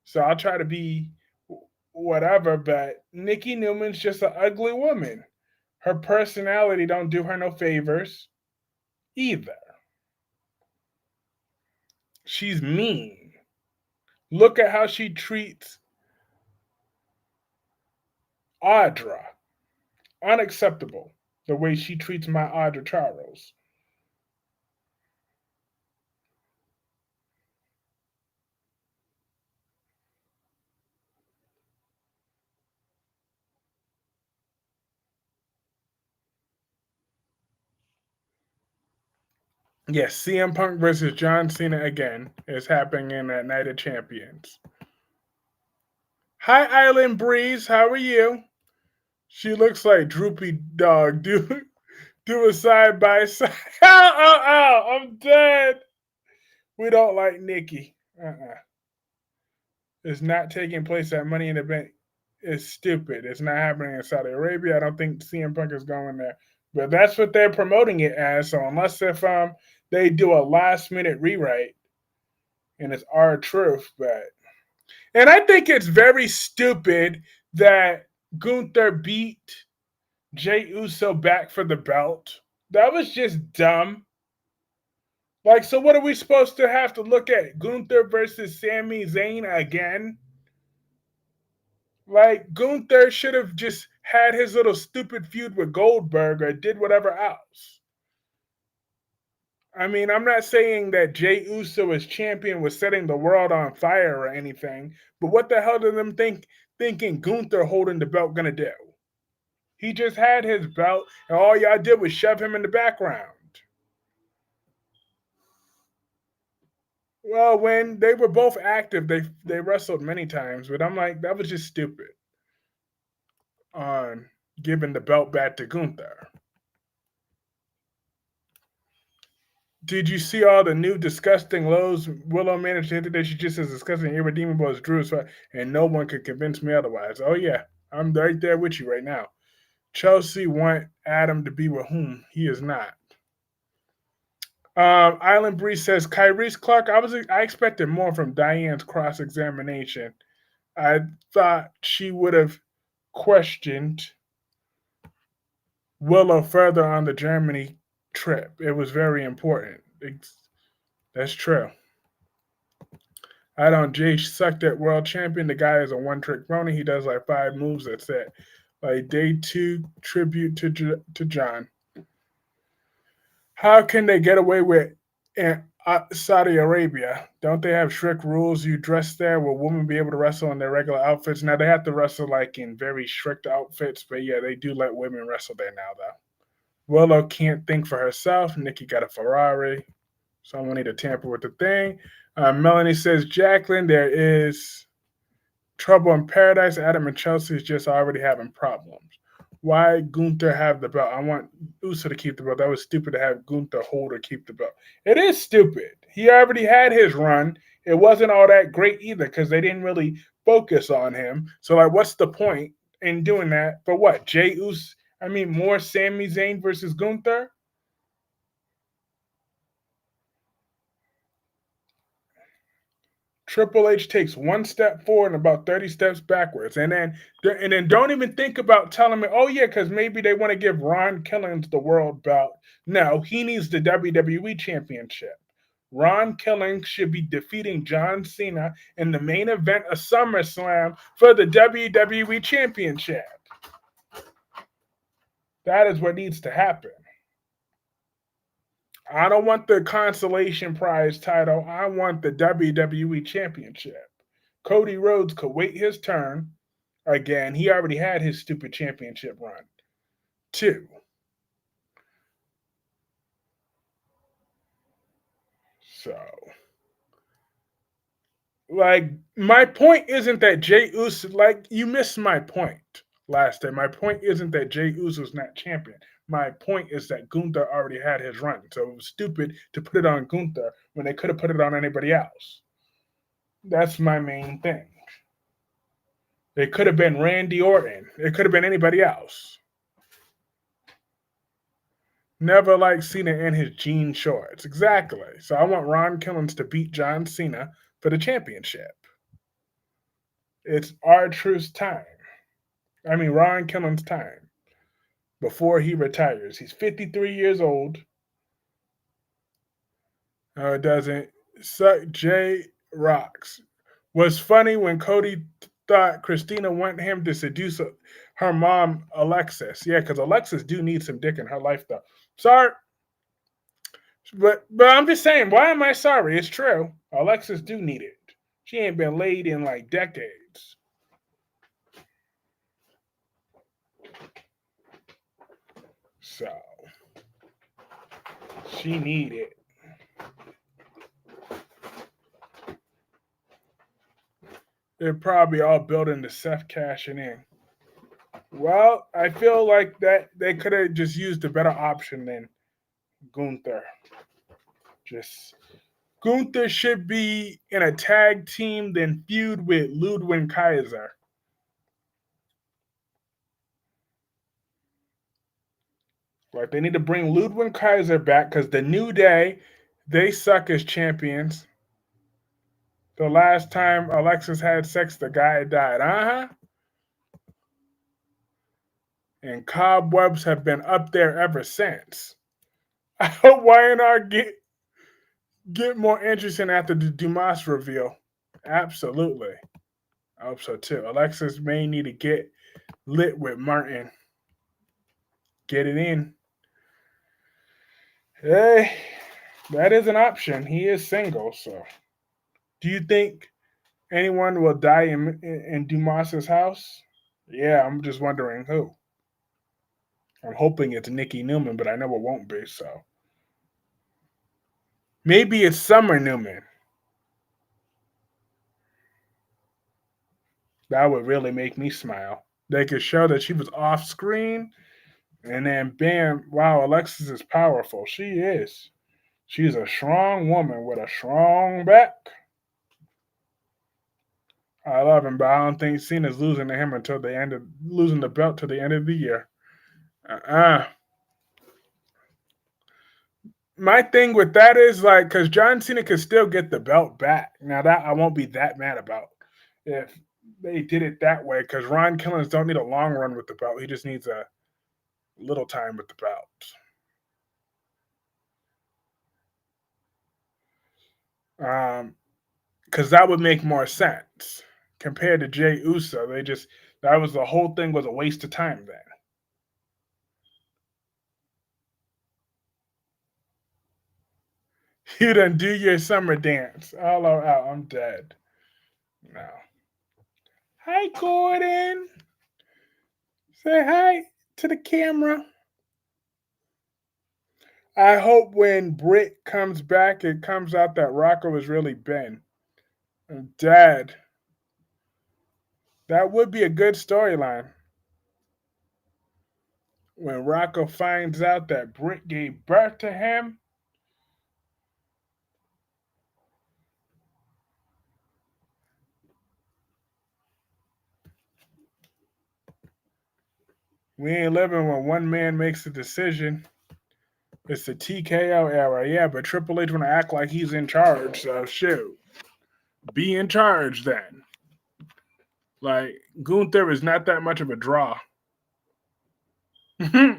[SPEAKER 1] so I'll try to be whatever. But Nikki Newman's just an ugly woman. Her personality don't do her no favors either. She's mean. Look at how she treats Audra. Unacceptable. The way she treats my Audra Charles. Yes, CM Punk versus John Cena again is happening at Night of Champions. Hi, Island Breeze. How are you? She looks like Droopy Dog. Do a side by side. Ow! I'm dead. We don't like Nikki. It's not taking place at Money in the Bank. It's stupid. It's not happening in Saudi Arabia. I don't think CM Punk is going there. But that's what they're promoting it as. So unless if they do a last minute rewrite and it's our truth, and I think it's very stupid that Gunther beat Jey Uso back for the belt. That was just dumb. Like, so what are we supposed to have to look at? Gunther versus Sami Zayn again? Like, Gunther should have just had his little stupid feud with Goldberg or did whatever else. I mean, I'm not saying that Jey Uso as champion was setting the world on fire or anything, but what the hell did them thinking Gunther holding the belt gonna do? He just had his belt, and all y'all did was shove him in the background. Well, when they were both active, they wrestled many times, but I'm like, that was just stupid. On giving the belt back to Gunther. Did you see all the new disgusting lows Willow managed to hit today? She just as disgusting and irredeemable as Drew, and no one could convince me otherwise. Oh yeah, I'm right there with you right now. Chelsea want Adam to be with whom he is not. Island Breeze says Kyreese Clarke. I expected more from Diane's cross examination. I thought she would have questioned Willow further on the Germany trip. It was very important. That's true. I don't. Jay sucked at world champion. The guy is a one trick pony. He does like 5 moves. That's it. Like day 2 tribute to John. How can they get away with Saudi Arabia. Don't they have strict rules? You dress there. Will women be able to wrestle in their regular outfits? Now they have to wrestle like in very strict outfits, but yeah, they do let women wrestle there now though. Willow can't think for herself. Nikki got a Ferrari. Someone need to tamper with the thing. Melanie says, Jacqueline, there is trouble in paradise. Adam and Chelsea is just already having problems. Why Gunther have the belt? I want Uso to keep the belt. That was stupid to have Gunther hold or keep the belt. It is stupid. He already had his run. It wasn't all that great either because they didn't really focus on him. So, like, what's the point in doing that? For what? Jey Uso? I mean, more Sami Zayn versus Gunther? Triple H takes one step forward and about 30 steps backwards. And then don't even think about telling me, oh yeah, because maybe they want to give Ron Killings the world belt. No, he needs the WWE championship. Ron Killings should be defeating John Cena in the main event of SummerSlam for the WWE championship. That is what needs to happen. I don't want the consolation prize title. I want the WWE championship. Cody Rhodes could wait his turn. Again, he already had his stupid championship run. Two. So, like, my point isn't that Jey Uso, like, you missed my point last time. My point isn't that Jey Uso's not champion. My point is that Gunther already had his run. So it was stupid to put it on Gunther when they could have put it on anybody else. That's my main thing. It could have been Randy Orton. It could have been anybody else. Never liked Cena in his jean shorts. Exactly. So I want Ron Killings to beat John Cena for the championship. It's R-Truth's time. I mean, Ron Killings' time before he retires. He's 53 years old. No, it doesn't. Suck J Rocks. Was funny when Cody thought Christina wanted him to seduce her mom, Alexis. Yeah, because Alexis do need some dick in her life, though. Sorry, but I'm just saying. Why am I sorry? It's true. Alexis do need it. She ain't been laid in like decades. So she need it. They're probably all building to Seth cashing in. Well, I feel like that they could have just used a better option than Gunther. Just Gunther should be in a tag team than feud with Ludwig Kaiser. Like they need to bring Ludwig Kaiser back because the New Day, they suck as champions. The last time Alexis had sex, the guy died. And cobwebs have been up there ever since. I hope Y&R get more interesting after the Dumas reveal. Absolutely. I hope so too. Alexis may need to get lit with Martin. Get it in. Hey, that is an option. He is single, so. Do you think anyone will die in Dumas's house? Yeah, I'm just wondering who. I'm hoping it's Nikki Newman, but I know it won't be, so. Maybe it's Summer Newman. That would really make me smile. They could show that she was off screen, and then bam, wow, Alexis is powerful. She is. She's a strong woman with a strong back. I love him, but I don't think Cena's losing to him until the end of losing the belt to the end of the year. Uh-uh. My thing with that is like, because John Cena could still get the belt back. Now that I won't be that mad about if they did it that way, because Ron Killings don't need a long run with the belt. He just needs a little time with the belt. Because that would make more sense compared to Jey Uso. That was the whole thing was a waste of time then. You done do your summer dance. All out. I'm dead. No. Hi, Gordon. Say hi to the camera. I hope when Britt comes back, it comes out that Rocco was really Ben. Dad. That would be a good storyline. When Rocco finds out that Britt gave birth to him. We ain't living when one man makes a decision. It's the TKO era, yeah, but Triple H want to act like he's in charge, so shoot. Be in charge then. Like, Gunther is not that much of a draw. Yeah,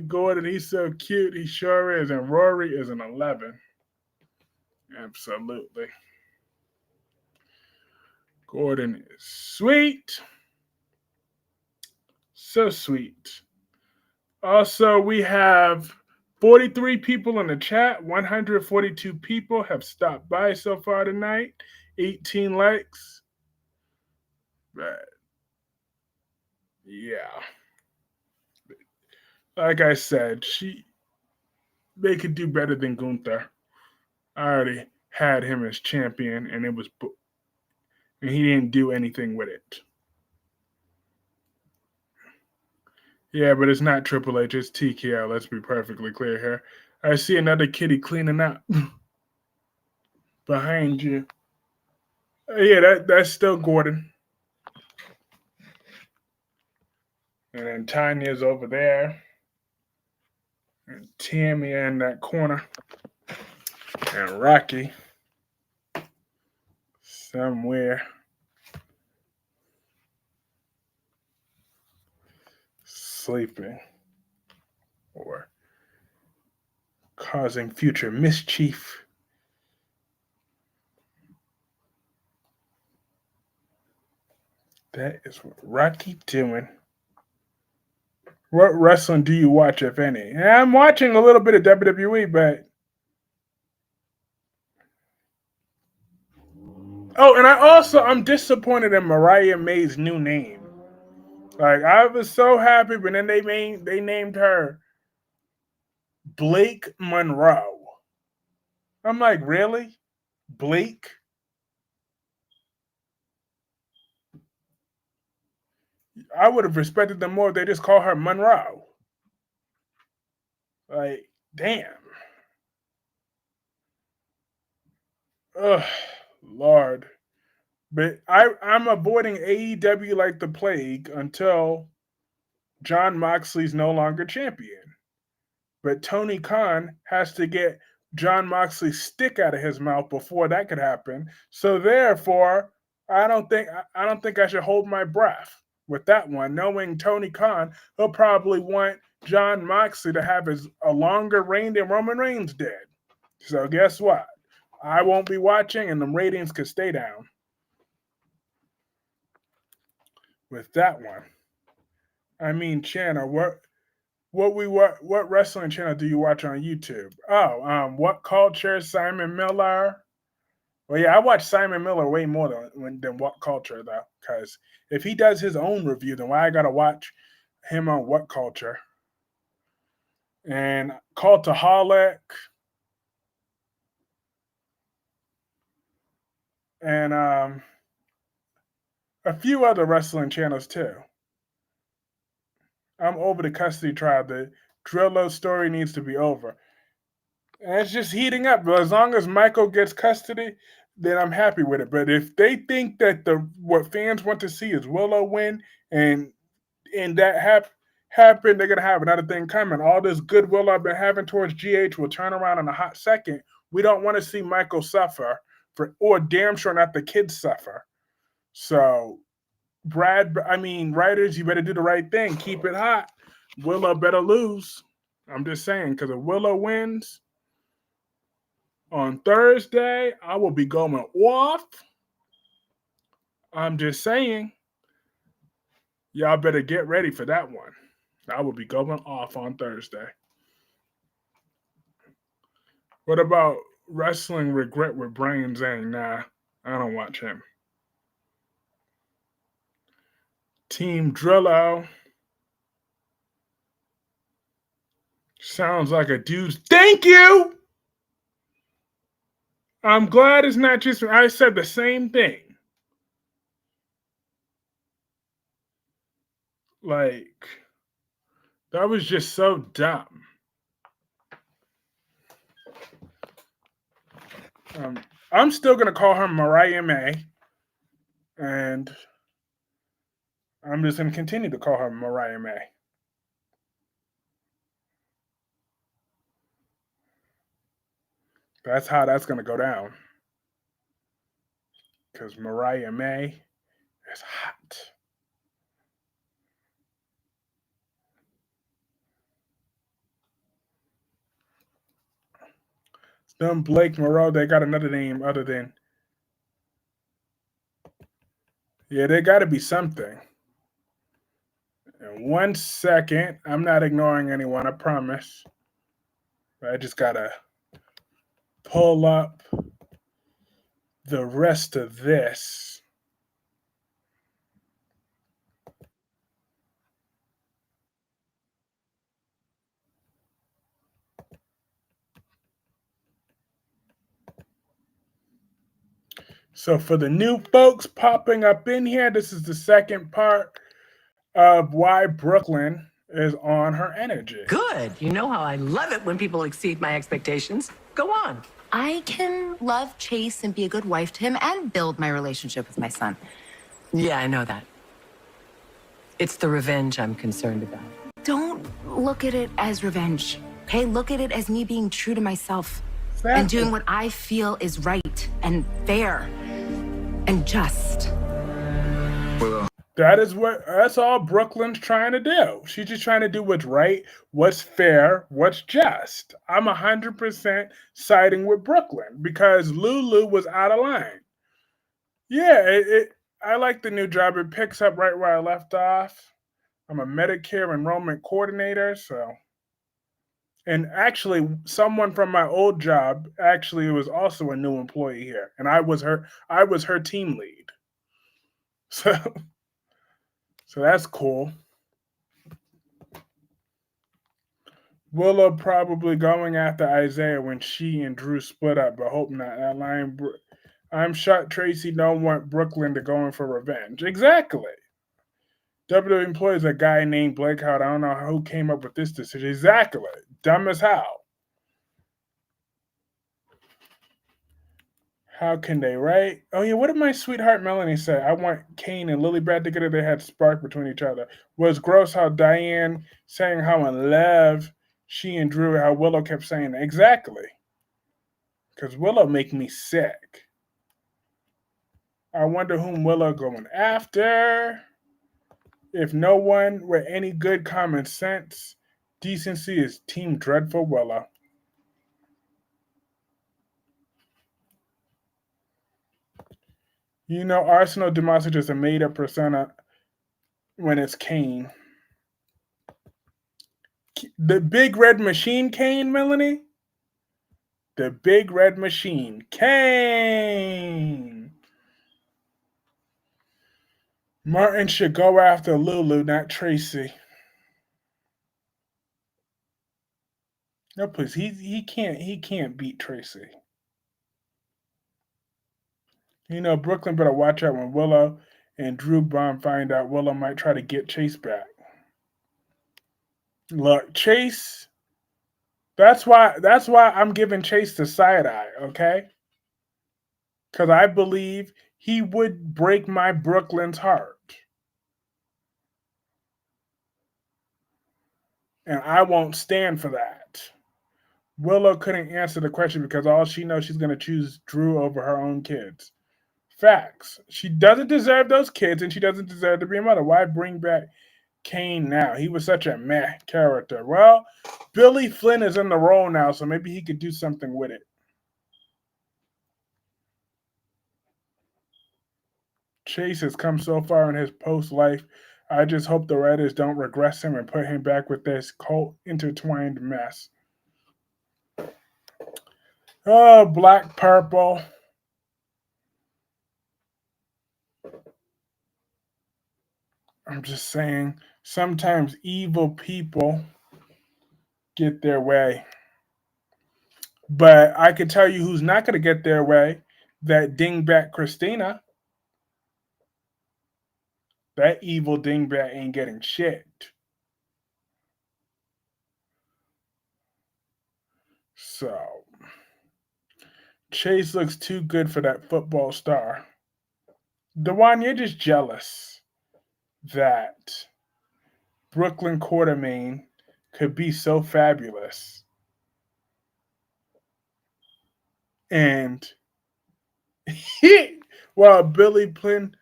[SPEAKER 1] Gordon, he's so cute. He sure is. And Rory is an 11. Absolutely. Gordon is sweet. So sweet. Also, we have 43 people in the chat. 142 people have stopped by so far tonight. 18 likes. But yeah. Like I said, they could do better than Gunther. I already had him as champion, and he didn't do anything with it. Yeah, but it's not Triple H, it's TKO. Let's be perfectly clear here. I see another kitty cleaning up behind you. Yeah, that's still Gordon. And then Tanya's over there. And Tammy in that corner. And Rocky somewhere sleeping or causing future mischief. That is what Rocky doing. What wrestling do you watch, if any? I'm watching a little bit of WWE, but and I'm disappointed in Mariah May's new name. Like, I was so happy, but then they named her Blake Monroe. I'm like, really? Blake? I would have respected them more if they just call her Monroe. Like, damn. Ugh, Lord. But I'm avoiding AEW like the plague until Jon Moxley's no longer champion. But Tony Khan has to get Jon Moxley's stick out of his mouth before that could happen. So therefore, I don't think I should hold my breath with that one. Knowing Tony Khan, he'll probably want Jon Moxley to have a longer reign than Roman Reigns did. So guess what? I won't be watching, and the ratings could stay down with that one. I mean, channel, what wrestling channel do you watch on YouTube? Oh, What Culture, Simon Miller. Well, yeah, I watch Simon Miller way more than What Culture, though, because if he does his own review, then why I gotta watch him on What Culture? And Cultaholic, and a few other wrestling channels too. I'm over the custody trial. The Drillo story needs to be over. And it's just heating up. But as long as Michael gets custody, then I'm happy with it. But if they think that what fans want to see is Willow win and that happen, they're gonna have another thing coming. All this goodwill I've been having towards GH will turn around in a hot second. We don't want to see Michael suffer or damn sure not the kids suffer. So writers, you better do the right thing. Keep it hot. Willow better lose. I'm just saying, because if Willow wins on Thursday, I will be going off. I'm just saying, y'all better get ready for that one. I will be going off on Thursday. What about Wrestling Regret with Brian Zane? Nah, I don't watch him. Team Drillo. Sounds like a dude. Thank you! I'm glad it's not just me. I said the same thing. Like, that was just so dumb. I'm still going to call her Mariah May. And I'm just going to continue to call her Mariah May. That's how that's going to go down. Because Mariah May is hot. Them Blake Moreau, they got another name other than. Yeah, they got to be something. In 1 second, I'm not ignoring anyone, I promise. I just got to pull up the rest of this. So for the new folks popping up in here, this is the second part of why Brooklyn is on her energy.
[SPEAKER 3] Good. You know how I love it when people exceed my expectations. Go on.
[SPEAKER 2] I can love Chase and be a good wife to him and build my relationship with my son.
[SPEAKER 3] Yeah, I know that. It's the revenge I'm concerned about.
[SPEAKER 2] Don't look at it as revenge, okay? Look at it as me being true to myself
[SPEAKER 1] Exactly.
[SPEAKER 2] and doing what I feel is right and fair and just.
[SPEAKER 1] That's all Brooklyn's trying to do. She's just trying to do what's right, what's fair, what's just. I'm 100% siding with Brooklyn because Lulu was out of line. Yeah, I like the new job. It picks up right where I left off. I'm a Medicare enrollment coordinator, so. And actually, someone from my old job actually was also a new employee here, and I was her team lead. So that's cool. Willow probably going after Isaiah when she and Drew split up, but hope not. That line, I'm shocked Tracy don't want Brooklyn to go in for revenge. Exactly. WWE employs a guy named Blake Howard. I don't know who came up with this decision. Exactly. Dumb as how. How can they, right? Oh, yeah, what did my sweetheart Melanie say? I want Kane and Lily Brad together. They had spark between each other. Was gross how Diane saying how in love she and Drew, how Willow kept saying that. Exactly. Because Willow make me sick. I wonder whom Willow going after. If no one with any good common sense, decency is Team Dreadful Willow. You know, Arsenal Demacia is a made-up persona when it's Kane. The big red machine, Kane, Melanie? The big red machine, Kane! Martin should go after Lulu, not Tracy. No, please, he can't beat Tracy. You know, Brooklyn better watch out when Willow and Drew Braun find out Willow might try to get Chase back. Look, Chase. That's why I'm giving Chase the side eye, okay? Because I believe he would break my Brooklyn's heart. And I won't stand for that. Willow couldn't answer the question because all she knows she's going to choose Drew over her own kids. Facts. She doesn't deserve those kids and she doesn't deserve to be a mother. Why bring back Kane now? He was such a meh character. Well, Billy Flynn is in the role now, so maybe he could do something with it. Chase has come so far in his post life. I just hope the writers don't regress him and put him back with this cult intertwined mess. Oh, black, purple. I'm just saying, sometimes evil people get their way. But I can tell you who's not going to get their way. That dingbat Christina. That evil dingbat ain't getting shit. So, Chase looks too good for that football star. Dewan, you're just jealous that Brooklyn Quartermaine could be so fabulous. And well, Billy Flynn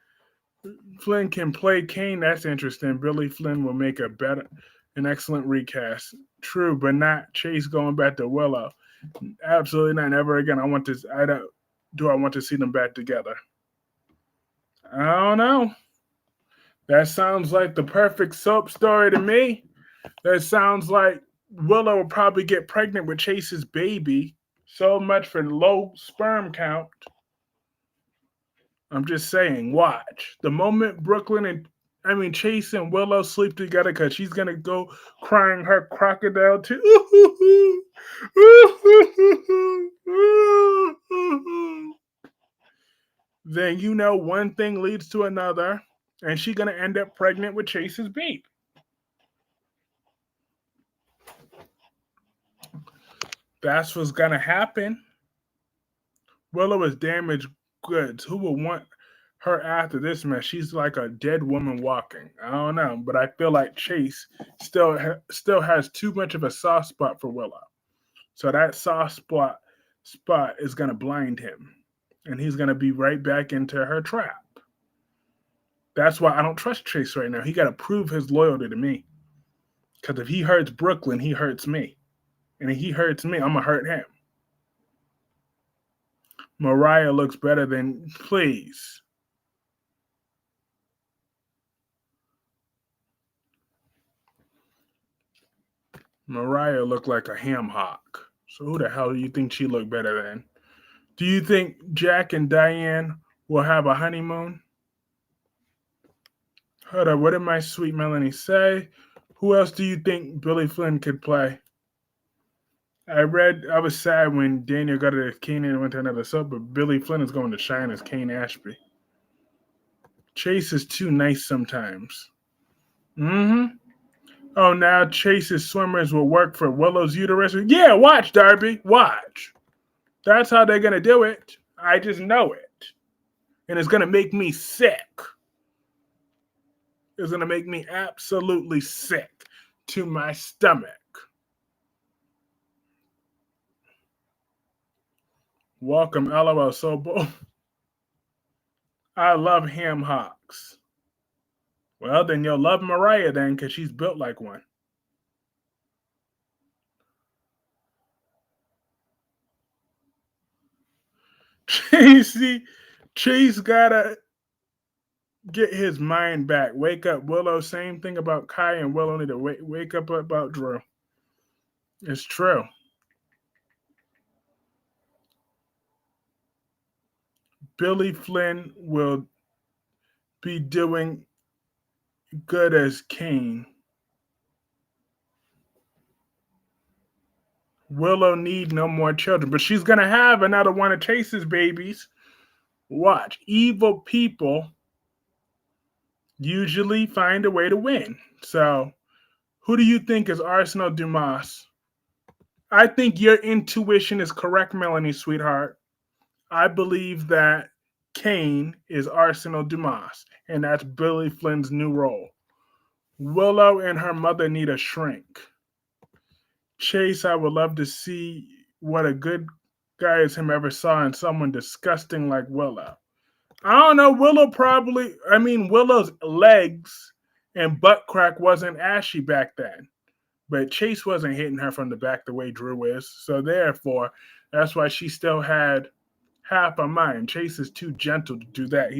[SPEAKER 1] can play Kane. That's interesting. Billy Flynn will make an excellent recast. True, but not Chase going back to Willow. Absolutely not. Never again. I want to. I don't. Do I want to see them back together? I don't know. That sounds like the perfect soap story to me. That sounds like Willow will probably get pregnant with Chase's baby. So much for low sperm count. I'm just saying, watch. The moment Chase and Willow sleep together because she's gonna go crying her crocodile too. Then you know one thing leads to another, and she's gonna end up pregnant with Chase's baby. That's what's gonna happen. Willow is damaged goods. Who will want her after this mess? She's like a dead woman walking. I don't know, but I feel like Chase still has too much of a soft spot for Willow. So that soft spot is gonna blind him, and he's gonna be right back into her trap. That's why I don't trust Chase right now. He got to prove his loyalty to me. Because if he hurts Brooklyn, he hurts me. And if he hurts me, I'm going to hurt him. Mariah looks better than. Please. Mariah looked like a ham hock. So who the hell do you think she looked better than? Do you think Jack and Diane will have a honeymoon? Hold up, what did my sweet Melanie say? Who else do you think Billy Flynn could play? I was sad when Daniel got it as Kane and went to another sub, but Billy Flynn is going to shine as Kane Ashby. Chase is too nice sometimes. Mm-hmm. Oh, now Chase's swimmers will work for Willow's uterus. Yeah, watch, Darby. Watch. That's how they're going to do it. I just know it. And it's going to make me sick. It's going to make me absolutely sick to my stomach. Welcome, LOL Sobo. I love ham hocks. Well, then you'll love Mariah then, because she's built like one. Chase gotta get his mind back. Wake up, Willow. Same thing about Kai and Willow need to wake up about Drew. It's true. Billy Flynn will be doing good as Kane. Willow need no more children, but she's gonna have another one of Chase's babies. Watch. Evil people usually find a way to win. So, who do you think is Arsenal Dumas? I think your intuition is correct, Melanie, sweetheart. I believe that Kane is Arsenal Dumas, and that's Billy Flynn's new role. Willow and her mother need a shrink. Chase, I would love to see what a good guy as him ever saw in someone disgusting like Willow. I don't know. Willow's legs and butt crack wasn't ashy back then. But Chase wasn't hitting her from the back the way Drew is. So therefore, that's why she still had half a mind. Chase is too gentle to do that.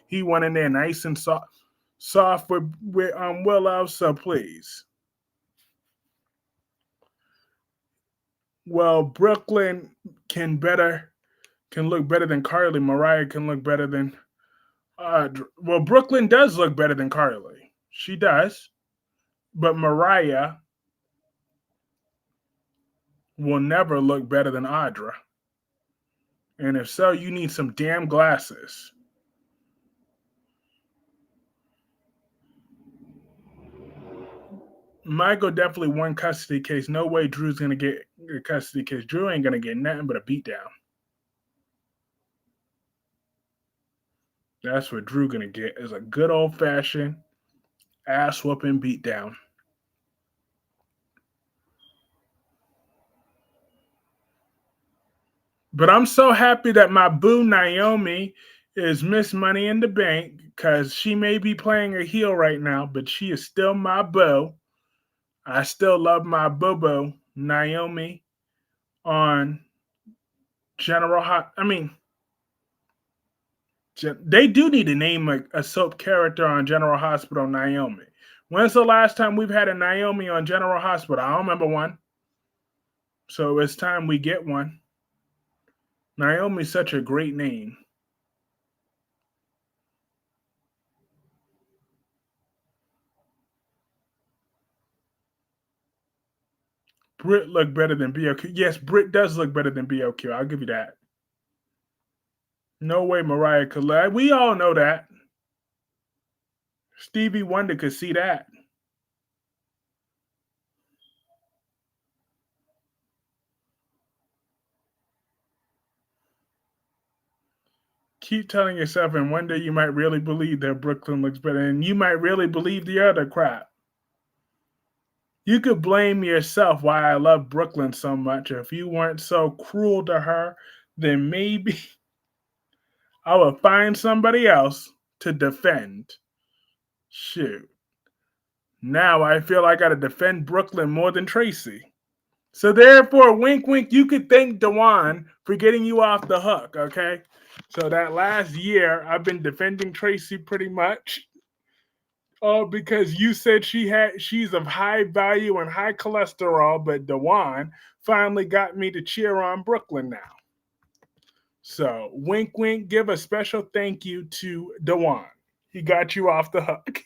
[SPEAKER 1] He went in there nice and soft with Willow. So please. Well, Brooklyn can look better than Carly. Mariah can look better than well, Brooklyn does look better than Carly. She does, but Mariah will never look better than Audra. And if so, you need some damn glasses. Michael definitely won custody case. No way Drew's gonna get a custody case. Drew ain't gonna get nothing but a beatdown. That's what Drew gonna get is a good old fashioned ass whooping beatdown. But I'm so happy that my boo Naomi is Miss Money in the Bank because she may be playing a heel right now, but she is still my boo. I still love my boo boo Naomi on General Hot. I mean, they do need to name a soap character on General Hospital Naomi. When's the last time we've had a Naomi on General Hospital? I don't remember one. So it's time we get one. Naomi's such a great name. Britt looked better than BOQ. Yes, Britt does look better than BOQ. I'll give you that. No way Mariah could lie. We all know that. Stevie Wonder could see that. Keep telling yourself, and one day you might really believe that Brooklyn looks better, and you might really believe the other crap. You could blame yourself why I love Brooklyn so much. If you weren't so cruel to her, then maybe I would find somebody else to defend. Shoot. Now I feel I gotta defend Brooklyn more than Tracy. So therefore, wink wink, you could thank Dewan for getting you off the hook, okay? So that last year I've been defending Tracy pretty much. Oh, because you said she's of high value and high cholesterol, but Dewan finally got me to cheer on Brooklyn now. So wink wink, give a special thank you to Dewan. He got you off the hook.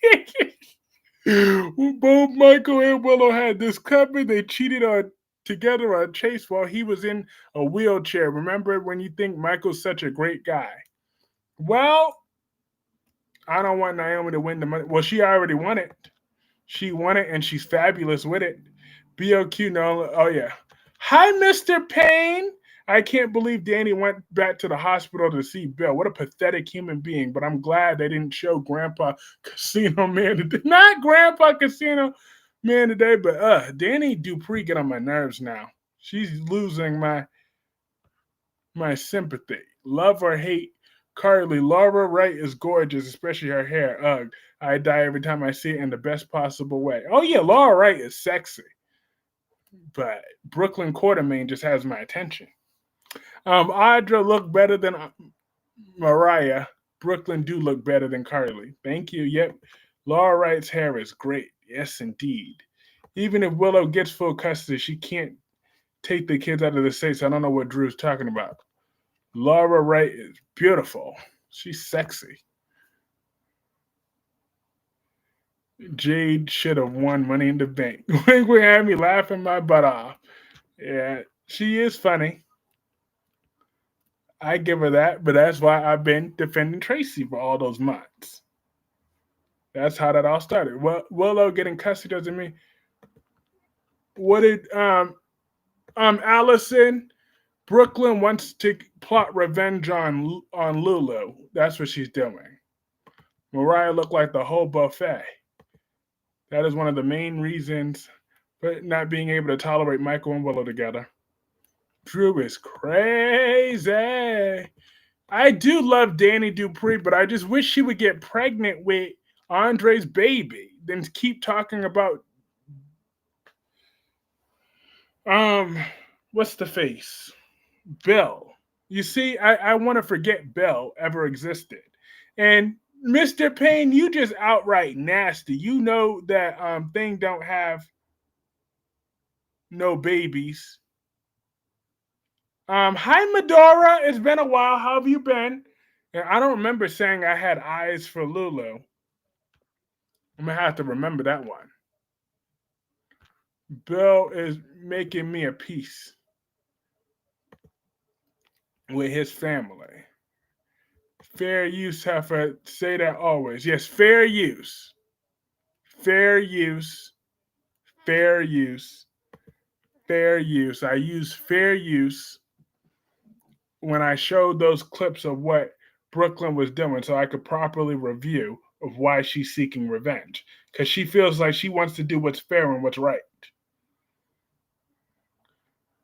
[SPEAKER 1] Both Michael and Willow had this covered. They cheated on together on Chase while he was in a wheelchair. Remember when you think Michael's such a great guy? Well, I don't want Naomi to win the money. Well, she already won it. She won it and she's fabulous with it. BOQ, no. Oh, yeah. Hi, Mr. Payne. I can't believe Danny went back to the hospital to see Bill. What a pathetic human being. But I'm glad they didn't show Grandpa Casino Man today. Not Grandpa Casino Man today, but Danny Dupree get on my nerves now. She's losing my sympathy. Love or hate Carly. Laura Wright is gorgeous, especially her hair. Ugh. I die every time I see it in the best possible way. Oh, yeah, Laura Wright is sexy. But Brooklyn Quartermaine just has my attention. Audra looked better than Mariah. Brooklyn do look better than Carly. Thank you. Yep. Laura Wright's hair is great. Yes, indeed. Even if Willow gets full custody, she can't take the kids out of the States. I don't know what Drew's talking about. Laura Wright is beautiful. She's sexy. Jade should have won Money in the Bank. Wink had me laughing my butt off. Yeah, she is funny. I give her that, but that's why I've been defending Tracy for all those months. That's how that all started. Willow getting custody doesn't mean. What did Allison? Brooklyn wants to plot revenge on Lulu. That's what she's doing. Mariah looked like the whole buffet. That is one of the main reasons for not being able to tolerate Michael and Willow together. Drew is crazy. I do love Danny Dupree, but I just wish she would get pregnant with Andre's baby. Then keep talking about what's the face? Bill. You see, I want to forget Bill ever existed. And Mr. Payne, you just outright nasty. You know that thing don't have no babies. Hi Medora, it's been a while. How have you been? And I don't remember saying I had eyes for Lulu. I'm gonna have to remember that one. Bill is making me a peace with his family. Fair use, heifer. Say that always. Yes, fair use. Fair use. Fair use. Fair use. I use fair use when I showed those clips of what Brooklyn was doing so I could properly review of why she's seeking revenge. Because she feels like she wants to do what's fair and what's right.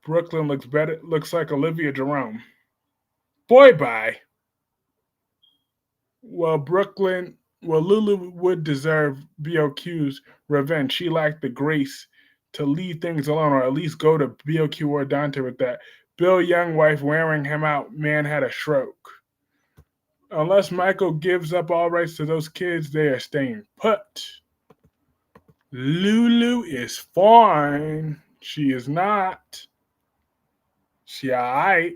[SPEAKER 1] Brooklyn looks like Olivia Jerome. Boy bye. Well, Lulu would deserve BOQ's revenge. She lacked the grace to leave things alone, or at least go to BOQ or Dante with that. Bill Young wife wearing him out, man had a stroke. Unless Michael gives up all rights to those kids, they are staying put. Lulu is fine. She is not. She alright.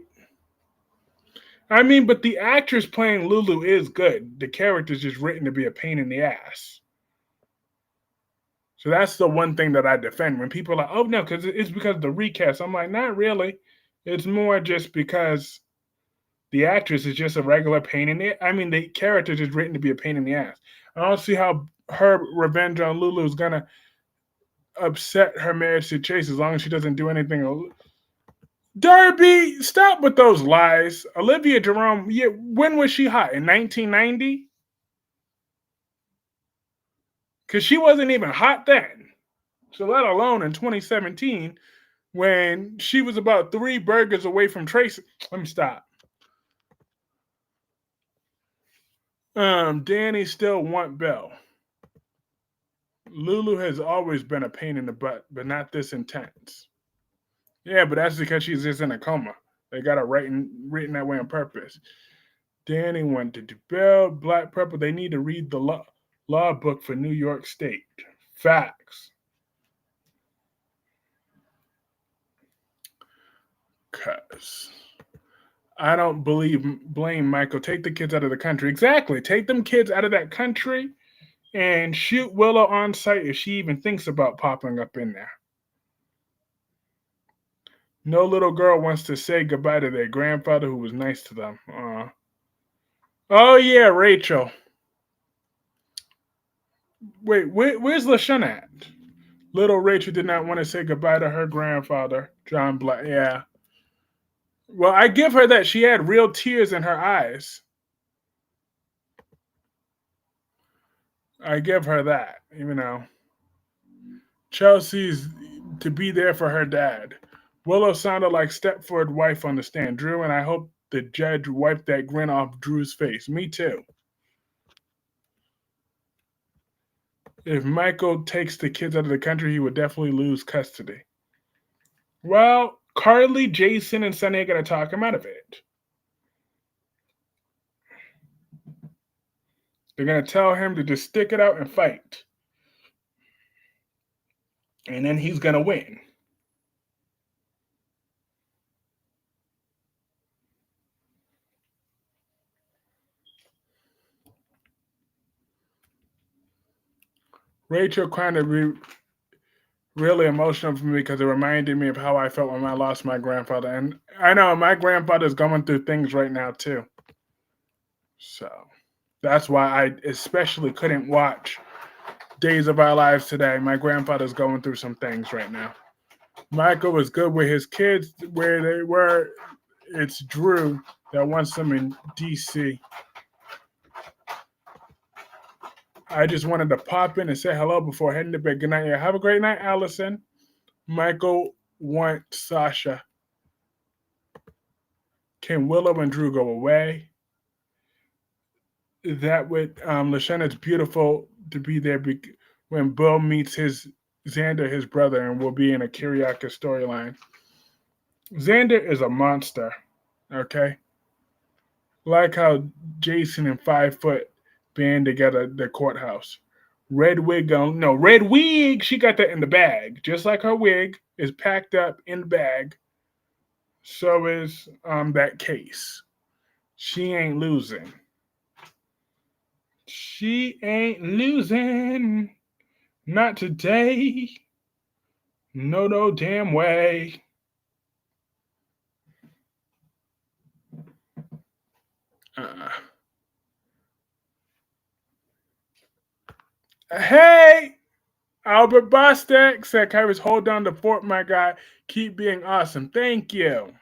[SPEAKER 1] I mean, but the actress playing Lulu is good. The character's just written to be a pain in the ass. So that's the one thing that I defend. When people are like, oh no, because it's because of the recast. I'm like, not really. It's more just because the actress is just a regular pain in the. I mean, the character is written to be a pain in the ass. I don't see how her revenge on Lulu is gonna upset her marriage to Chase as long as she doesn't do anything. Derby, stop with those lies. Olivia Jerome, yeah, when was she hot? In 1990? Because she wasn't even hot then. So let alone in 2017 when she was about 3 burgers away from Tracy. Let me stop. Danny still want Belle. Lulu has always been a pain in the butt, but not this intense. Yeah, but that's because she's just in a coma. They got it written that way on purpose. Danny went to Belle, Black Pepper. They need to read the law book for New York State. Facts. Cause I don't blame Michael. Take the kids out of the country. Exactly. Take them kids out of that country and shoot Willow on sight if she even thinks about popping up in there. No little girl wants to say goodbye to their grandfather who was nice to them. Oh yeah, Rachel. Wait, where's LaShawn at? Little Rachel did not want to say goodbye to her grandfather, John Black. Yeah. Well, I give her that. She had real tears in her eyes. I give her that. Chelsea's to be there for her dad. Willow sounded like Stepford wife on the stand. Drew, and I hope the judge wiped that grin off Drew's face. Me too. If Michael takes the kids out of the country, he would definitely lose custody. Well, Carly, Jason, and Sonny are going to talk him out of it. They're going to tell him to just stick it out and fight. And then he's going to win. Rachel kind of really emotional for me because it reminded me of how I felt when I lost my grandfather. And I know my grandfather's going through things right now too. So that's why I especially couldn't watch Days of Our Lives today. My grandfather's going through some things right now. Michael was good with his kids where they were. It's Drew that wants them in DC. I just wanted to pop in and say hello before heading to bed. Good night. Have a great night, Allison. Michael wants Sasha. Can Willow and Drew go away? That would Lashana's beautiful to be there when Bill meets Xander, his brother, and will be in a Kyriake storyline. Xander is a monster, okay? Like how Jason and 5 Foot band together the courthouse. Red wig, red wig. She got that in the bag, just like her wig is packed up in the bag. So is that case. She ain't losing. She ain't losing. Not today. No, no damn way. Uh, hey, Albert Bostek said, Kyreese, hold down the fort, my guy. Keep being awesome. Thank you.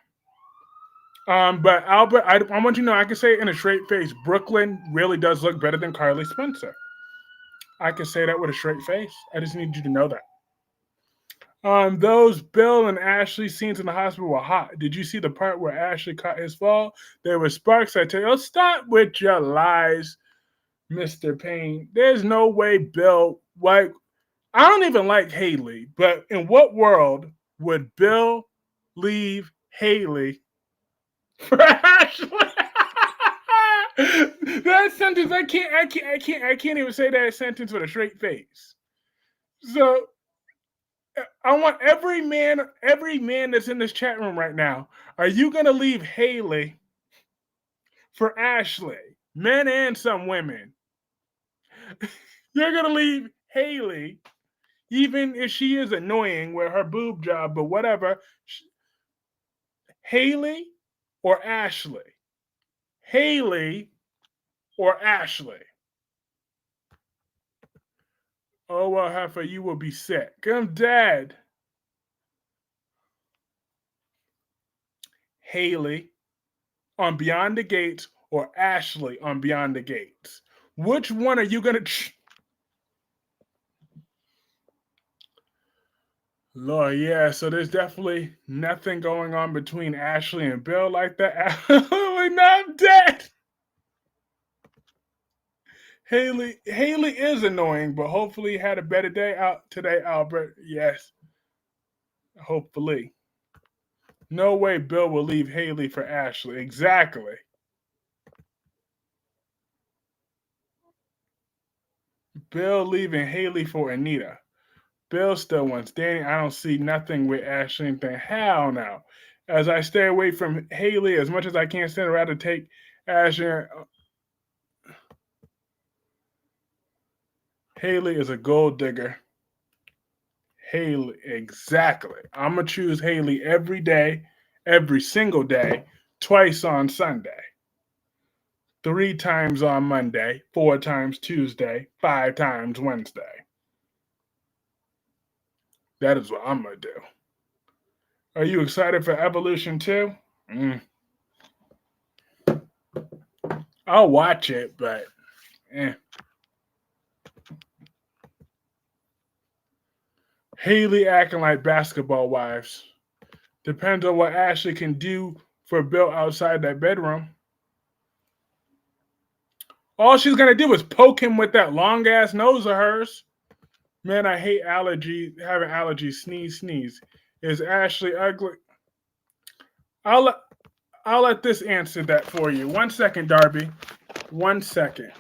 [SPEAKER 1] But Albert, I want you to know, I can say it in a straight face. Brooklyn really does look better than Carly Spencer. I can say that with a straight face. I just need you to know that. Those Bill and Ashley scenes in the hospital were hot. Did you see the part where Ashley caught his fall? There were sparks. I tell you, oh, stop with your lies, Mr. Payne. There's no way Bill, like, I don't even like Haley, but in what world would Bill leave Haley for Ashley? That sentence, I can't even say that sentence with a straight face. So I want every man that's in this chat room right now. Are you gonna leave Haley for Ashley? Men and some women. You're gonna leave Haley, even if she is annoying with her boob job, but whatever. Haley or Ashley? Haley or Ashley? Oh well, Heifer, you will be sick. I'm dead. Haley on Beyond the Gates or Ashley on Beyond the Gates? Which one are you gonna? Lord, yeah. So there's definitely nothing going on between Ashley and Bill like that. We're not dead. Haley is annoying, but hopefully had a better day out today, Albert. Yes, hopefully. No way Bill will leave Haley for Ashley. Exactly. Bill leaving Haley for Anita. Bill still wants Danny. I don't see nothing with Ashley and thing. Hell no. As I stay away from Haley as much as I can, I'd rather take Ashley. Haley is a gold digger. Haley, exactly. I'm going to choose Haley every day, every single day, twice on Sunday, 3 times on Monday, 4 times Tuesday, 5 times Wednesday. That is what I'm going to do. Are you excited for Evolution 2? I'll watch it, but Haley acting like basketball wives. Depends on what Ashley can do for Bill outside that bedroom. All she's gonna do is poke him with that long ass nose of hers. Man, I hate having allergies. Sneeze, sneeze. Is Ashley ugly? I'll let this answer that for you. 1 second, Darby. 1 second.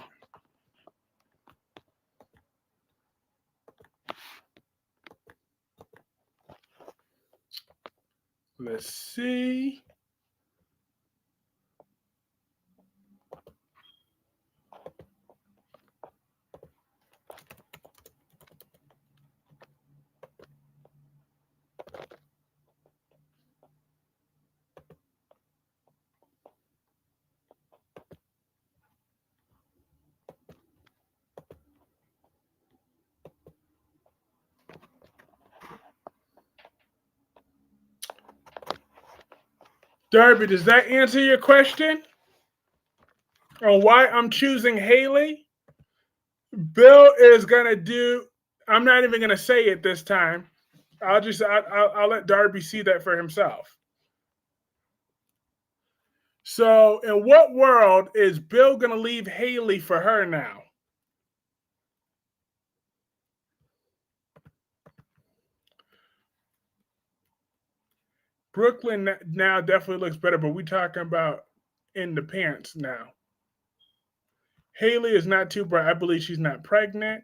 [SPEAKER 1] Let's see. Darby, does that answer your question? On why I'm choosing Haley? Bill is gonna do. I'm not even gonna say it this time. I'll let Darby see that for himself. So, in what world is Bill gonna leave Haley for her now? Brooklyn now definitely looks better, but we talking about in the pants now. Haley is not too bright. I believe she's not pregnant.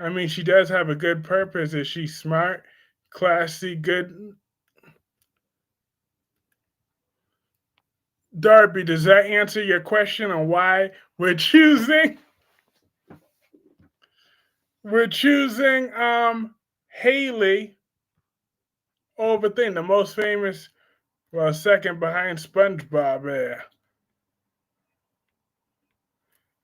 [SPEAKER 1] I mean, she does have a good purpose. Is she smart, classy, good? Darby, does that answer your question on why we're choosing Haley over thing, the most famous, well, second behind SpongeBob. Yeah.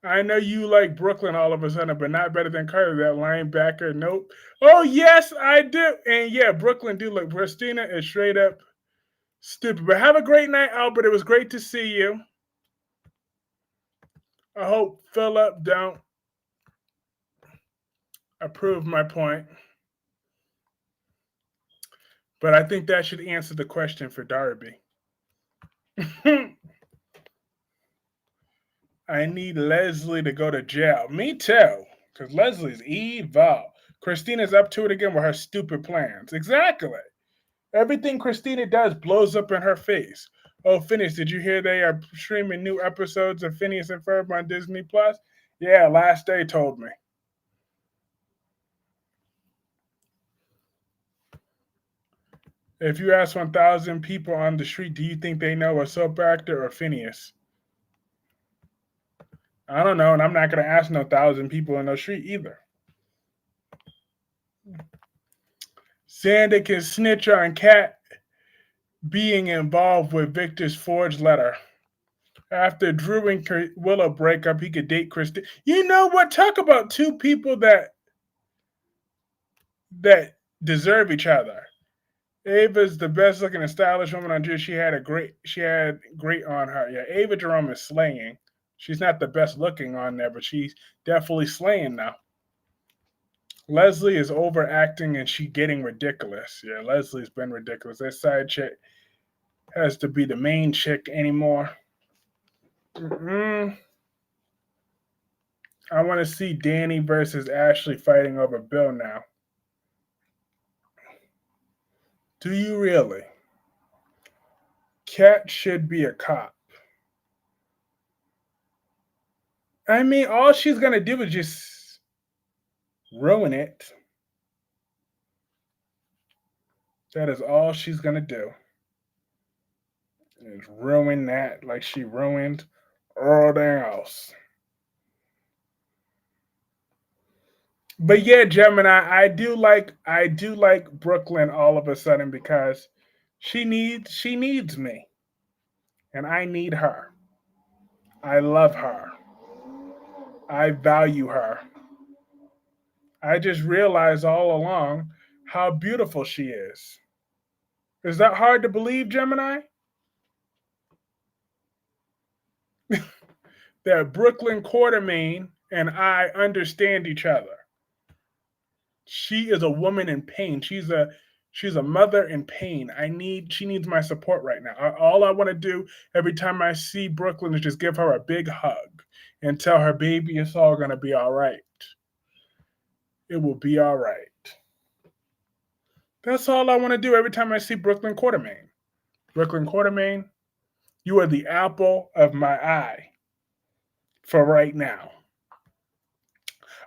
[SPEAKER 1] I know you like Brooklyn all of a sudden, but not better than Carter, that linebacker. Nope. Oh yes, I do. And yeah, Brooklyn do look. Christina is straight up stupid. But have a great night, Albert. It was great to see you. I hope Philip don't approve my point. But I think that should answer the question for Darby. I need Leslie to go to jail. Me too. Because Leslie's evil. Christina's up to it again with her stupid plans. Exactly. Everything Christina does blows up in her face. Oh, Phineas, did you hear they are streaming new episodes of Phineas and Ferb on Disney Plus? Yeah, last day told me. If you ask 1,000 people on the street, do you think they know a soap actor or Phineas? I don't know, and I'm not going to ask no 1,000 people in the street either. Xander can snitch on Kat being involved with Victor's forged letter. After Drew and Willow break up, he could date Christine. You know what? Talk about two people that deserve each other. Ava's the best looking and stylish woman on Drew. She had great on her. Yeah, Ava Jerome is slaying. She's not the best looking on there, but she's definitely slaying now. Leslie is overacting and she getting ridiculous. Yeah, Leslie's been ridiculous. That side chick has to be the main chick anymore. I want to see Danny versus Ashley fighting over Bill now. Do you really? Kat should be a cop. I mean, all she's going to do is just ruin it. That is all she's going to do. Is ruin that like she ruined everything else. But yeah, Gemini, I do like Brooklyn all of a sudden because she needs me. And I need her. I love her. I value her. I just realized all along how beautiful she is. Is that hard to believe, Gemini? That Brooklyn Quartermaine and I understand each other. She is a woman in pain. She's a mother in pain. She needs my support right now. All I want to do every time I see Brooklyn is just give her a big hug and tell her, baby, it's all gonna be all right. It will be all right. That's all I want to do every time I see Brooklyn Quartermaine. Brooklyn Quartermaine, you are the apple of my eye for right now.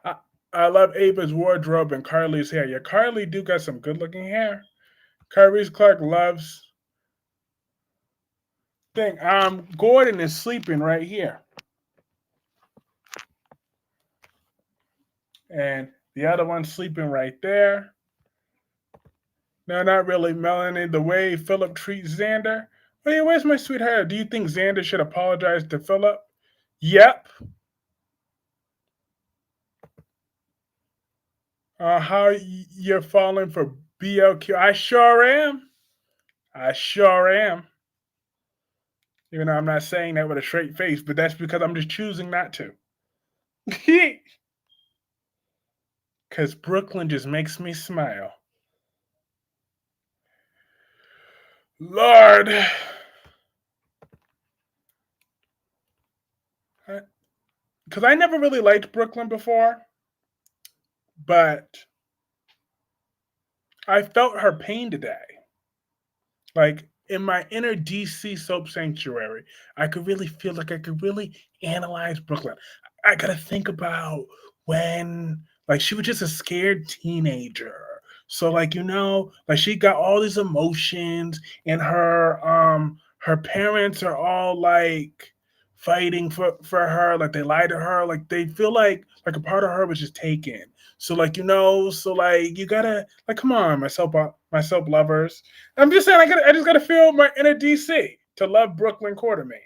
[SPEAKER 1] I, I love Ava's wardrobe and Carly's hair. Yeah, Carly do got some good looking hair. Kyreese Clarke loves thing. Gordon is sleeping right here. And the other one's sleeping right there. No, not really, Melanie. The way Philip treats Xander. Oh yeah, where's my sweetheart? Do you think Xander should apologize to Philip? Yep. How you're falling for BLQ? I sure am. I sure am. Even though I'm not saying that with a straight face, but that's because I'm just choosing not to. Because Brooklyn just makes me smile. Lord. Because I never really liked Brooklyn before, but I felt her pain today. Like in my inner DC soap sanctuary, I could really feel like I could really analyze Brooklyn. I gotta think about when Like she was just a scared teenager. So like like she got all these emotions, and her parents are all like fighting for her, like they lied to her, like they feel like a part of her was just taken. So like so like you gotta like come on, my soap lovers. I'm just saying I just gotta feel my inner DC to love Brooklyn Quartermaine.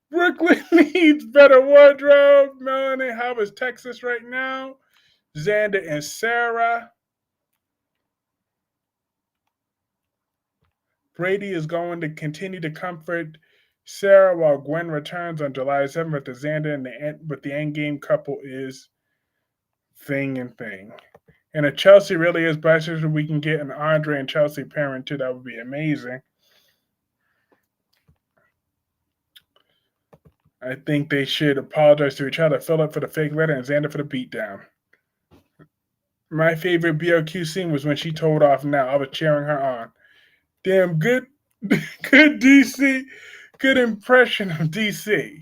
[SPEAKER 1] Brooklyn needs better wardrobe. Melanie, how is Texas right now? Xander and Sarah. Brady is going to continue to comfort Sarah while Gwen returns on July 7th. The Xander but the endgame couple is thing and thing. And if Chelsea really is bisexual, we can get an Andre and Chelsea pairing too. That would be amazing. I think they should apologize to each other. Philip for the fake letter and Xander for the beatdown. My favorite BOQ scene was when she told off now. I was cheering her on. Damn good, good DC, good impression of DC.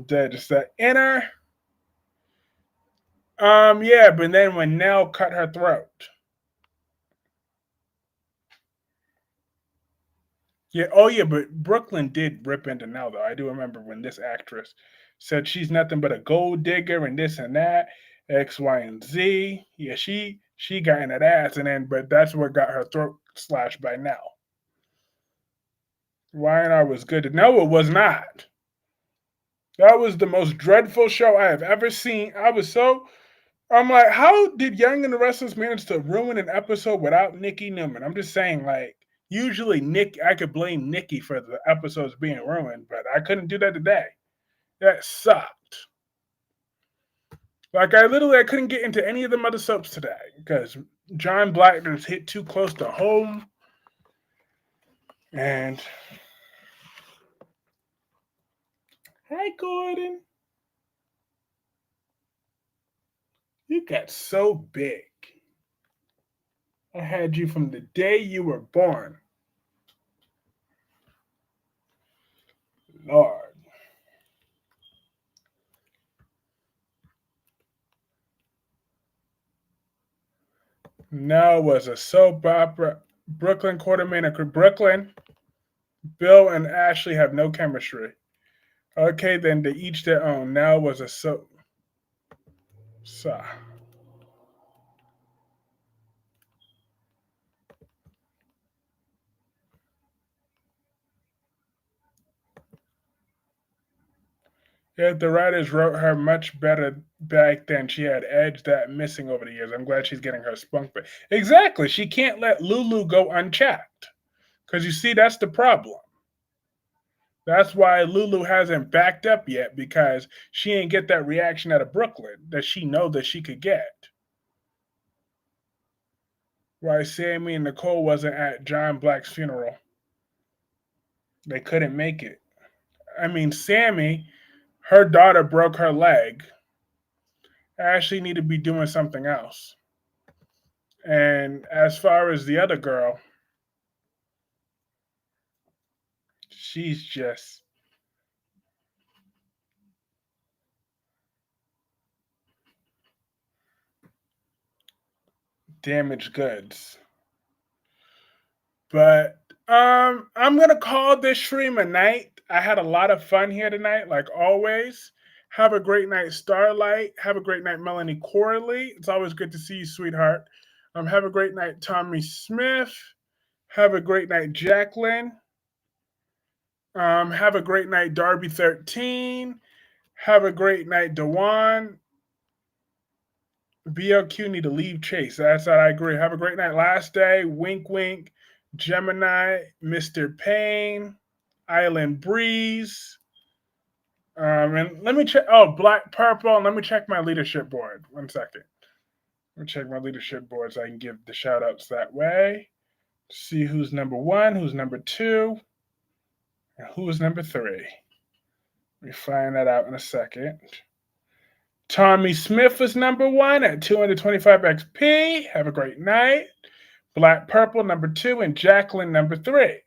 [SPEAKER 1] Just that inner. Yeah, but then when Nell cut her throat. Yeah, oh yeah, but Brooklyn did rip into Nell though. I do remember when this actress said she's nothing but a gold digger and this and that, X, Y, and Z. Yeah, she got in that ass, and then but that's what got her throat slashed by Nell. Y&R was good. No, it was not. That was the most dreadful show I have ever seen. I'm like, how did Young and the Restless manage to ruin an episode without Nikki Newman? I'm just saying, like, usually I could blame Nikki for the episodes being ruined, but I couldn't do that today. That sucked. Like, I couldn't get into any of the other soaps today because John Blackner's hit too close to home. And hi, Gordon. You got so big. I had you from the day you were born. Lord. Now was a soap opera. Brooklyn Quartermaine and Brooklyn. Bill and Ashley have no chemistry. Okay, then they each their own. Now was a soap. Yet the writers wrote her much better back then. She had edge that missing over the years. I'm glad she's getting her spunk back. Exactly. She can't let Lulu go unchecked. Because you see, that's the problem. That's why Lulu hasn't backed up yet, because she ain't get that reaction out of Brooklyn that she know that she could get. Why Sammy and Nicole wasn't at John Black's funeral. They couldn't make it. I mean, Sammy, her daughter broke her leg. Ashley needed to be doing something else. And as far as the other girl, she's just damaged goods. But I'm gonna call this stream a night. I had a lot of fun here tonight, like always. Have a great night, Starlight. Have a great night, Melanie Corley. It's always good to see you, sweetheart. Have a great night, Tommy Smith. Have a great night, Jacqueline. Have a great night, Darby 13. Have a great night, Dewan. BLQ need to leave Chase. That's that. I agree. Have a great night. Last day. Wink, wink. Gemini, Mr. Payne, Island Breeze. And let me check. Oh, Black Purple. And let me check my leadership board. 1 second. Let me check my leadership board so I can give the shout outs that way. See who's number 1, who's number 2, and who's number 3. Let me find that out in a second. Tommy Smith was number 1 at 225 XP. Have a great night. Black Purple number 2 and Jacqueline number 3.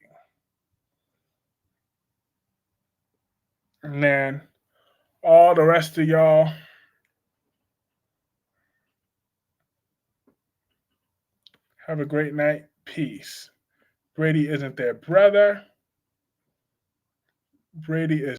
[SPEAKER 1] And then all the rest of y'all, Have a great night. Peace. Brady isn't their brother. Brady is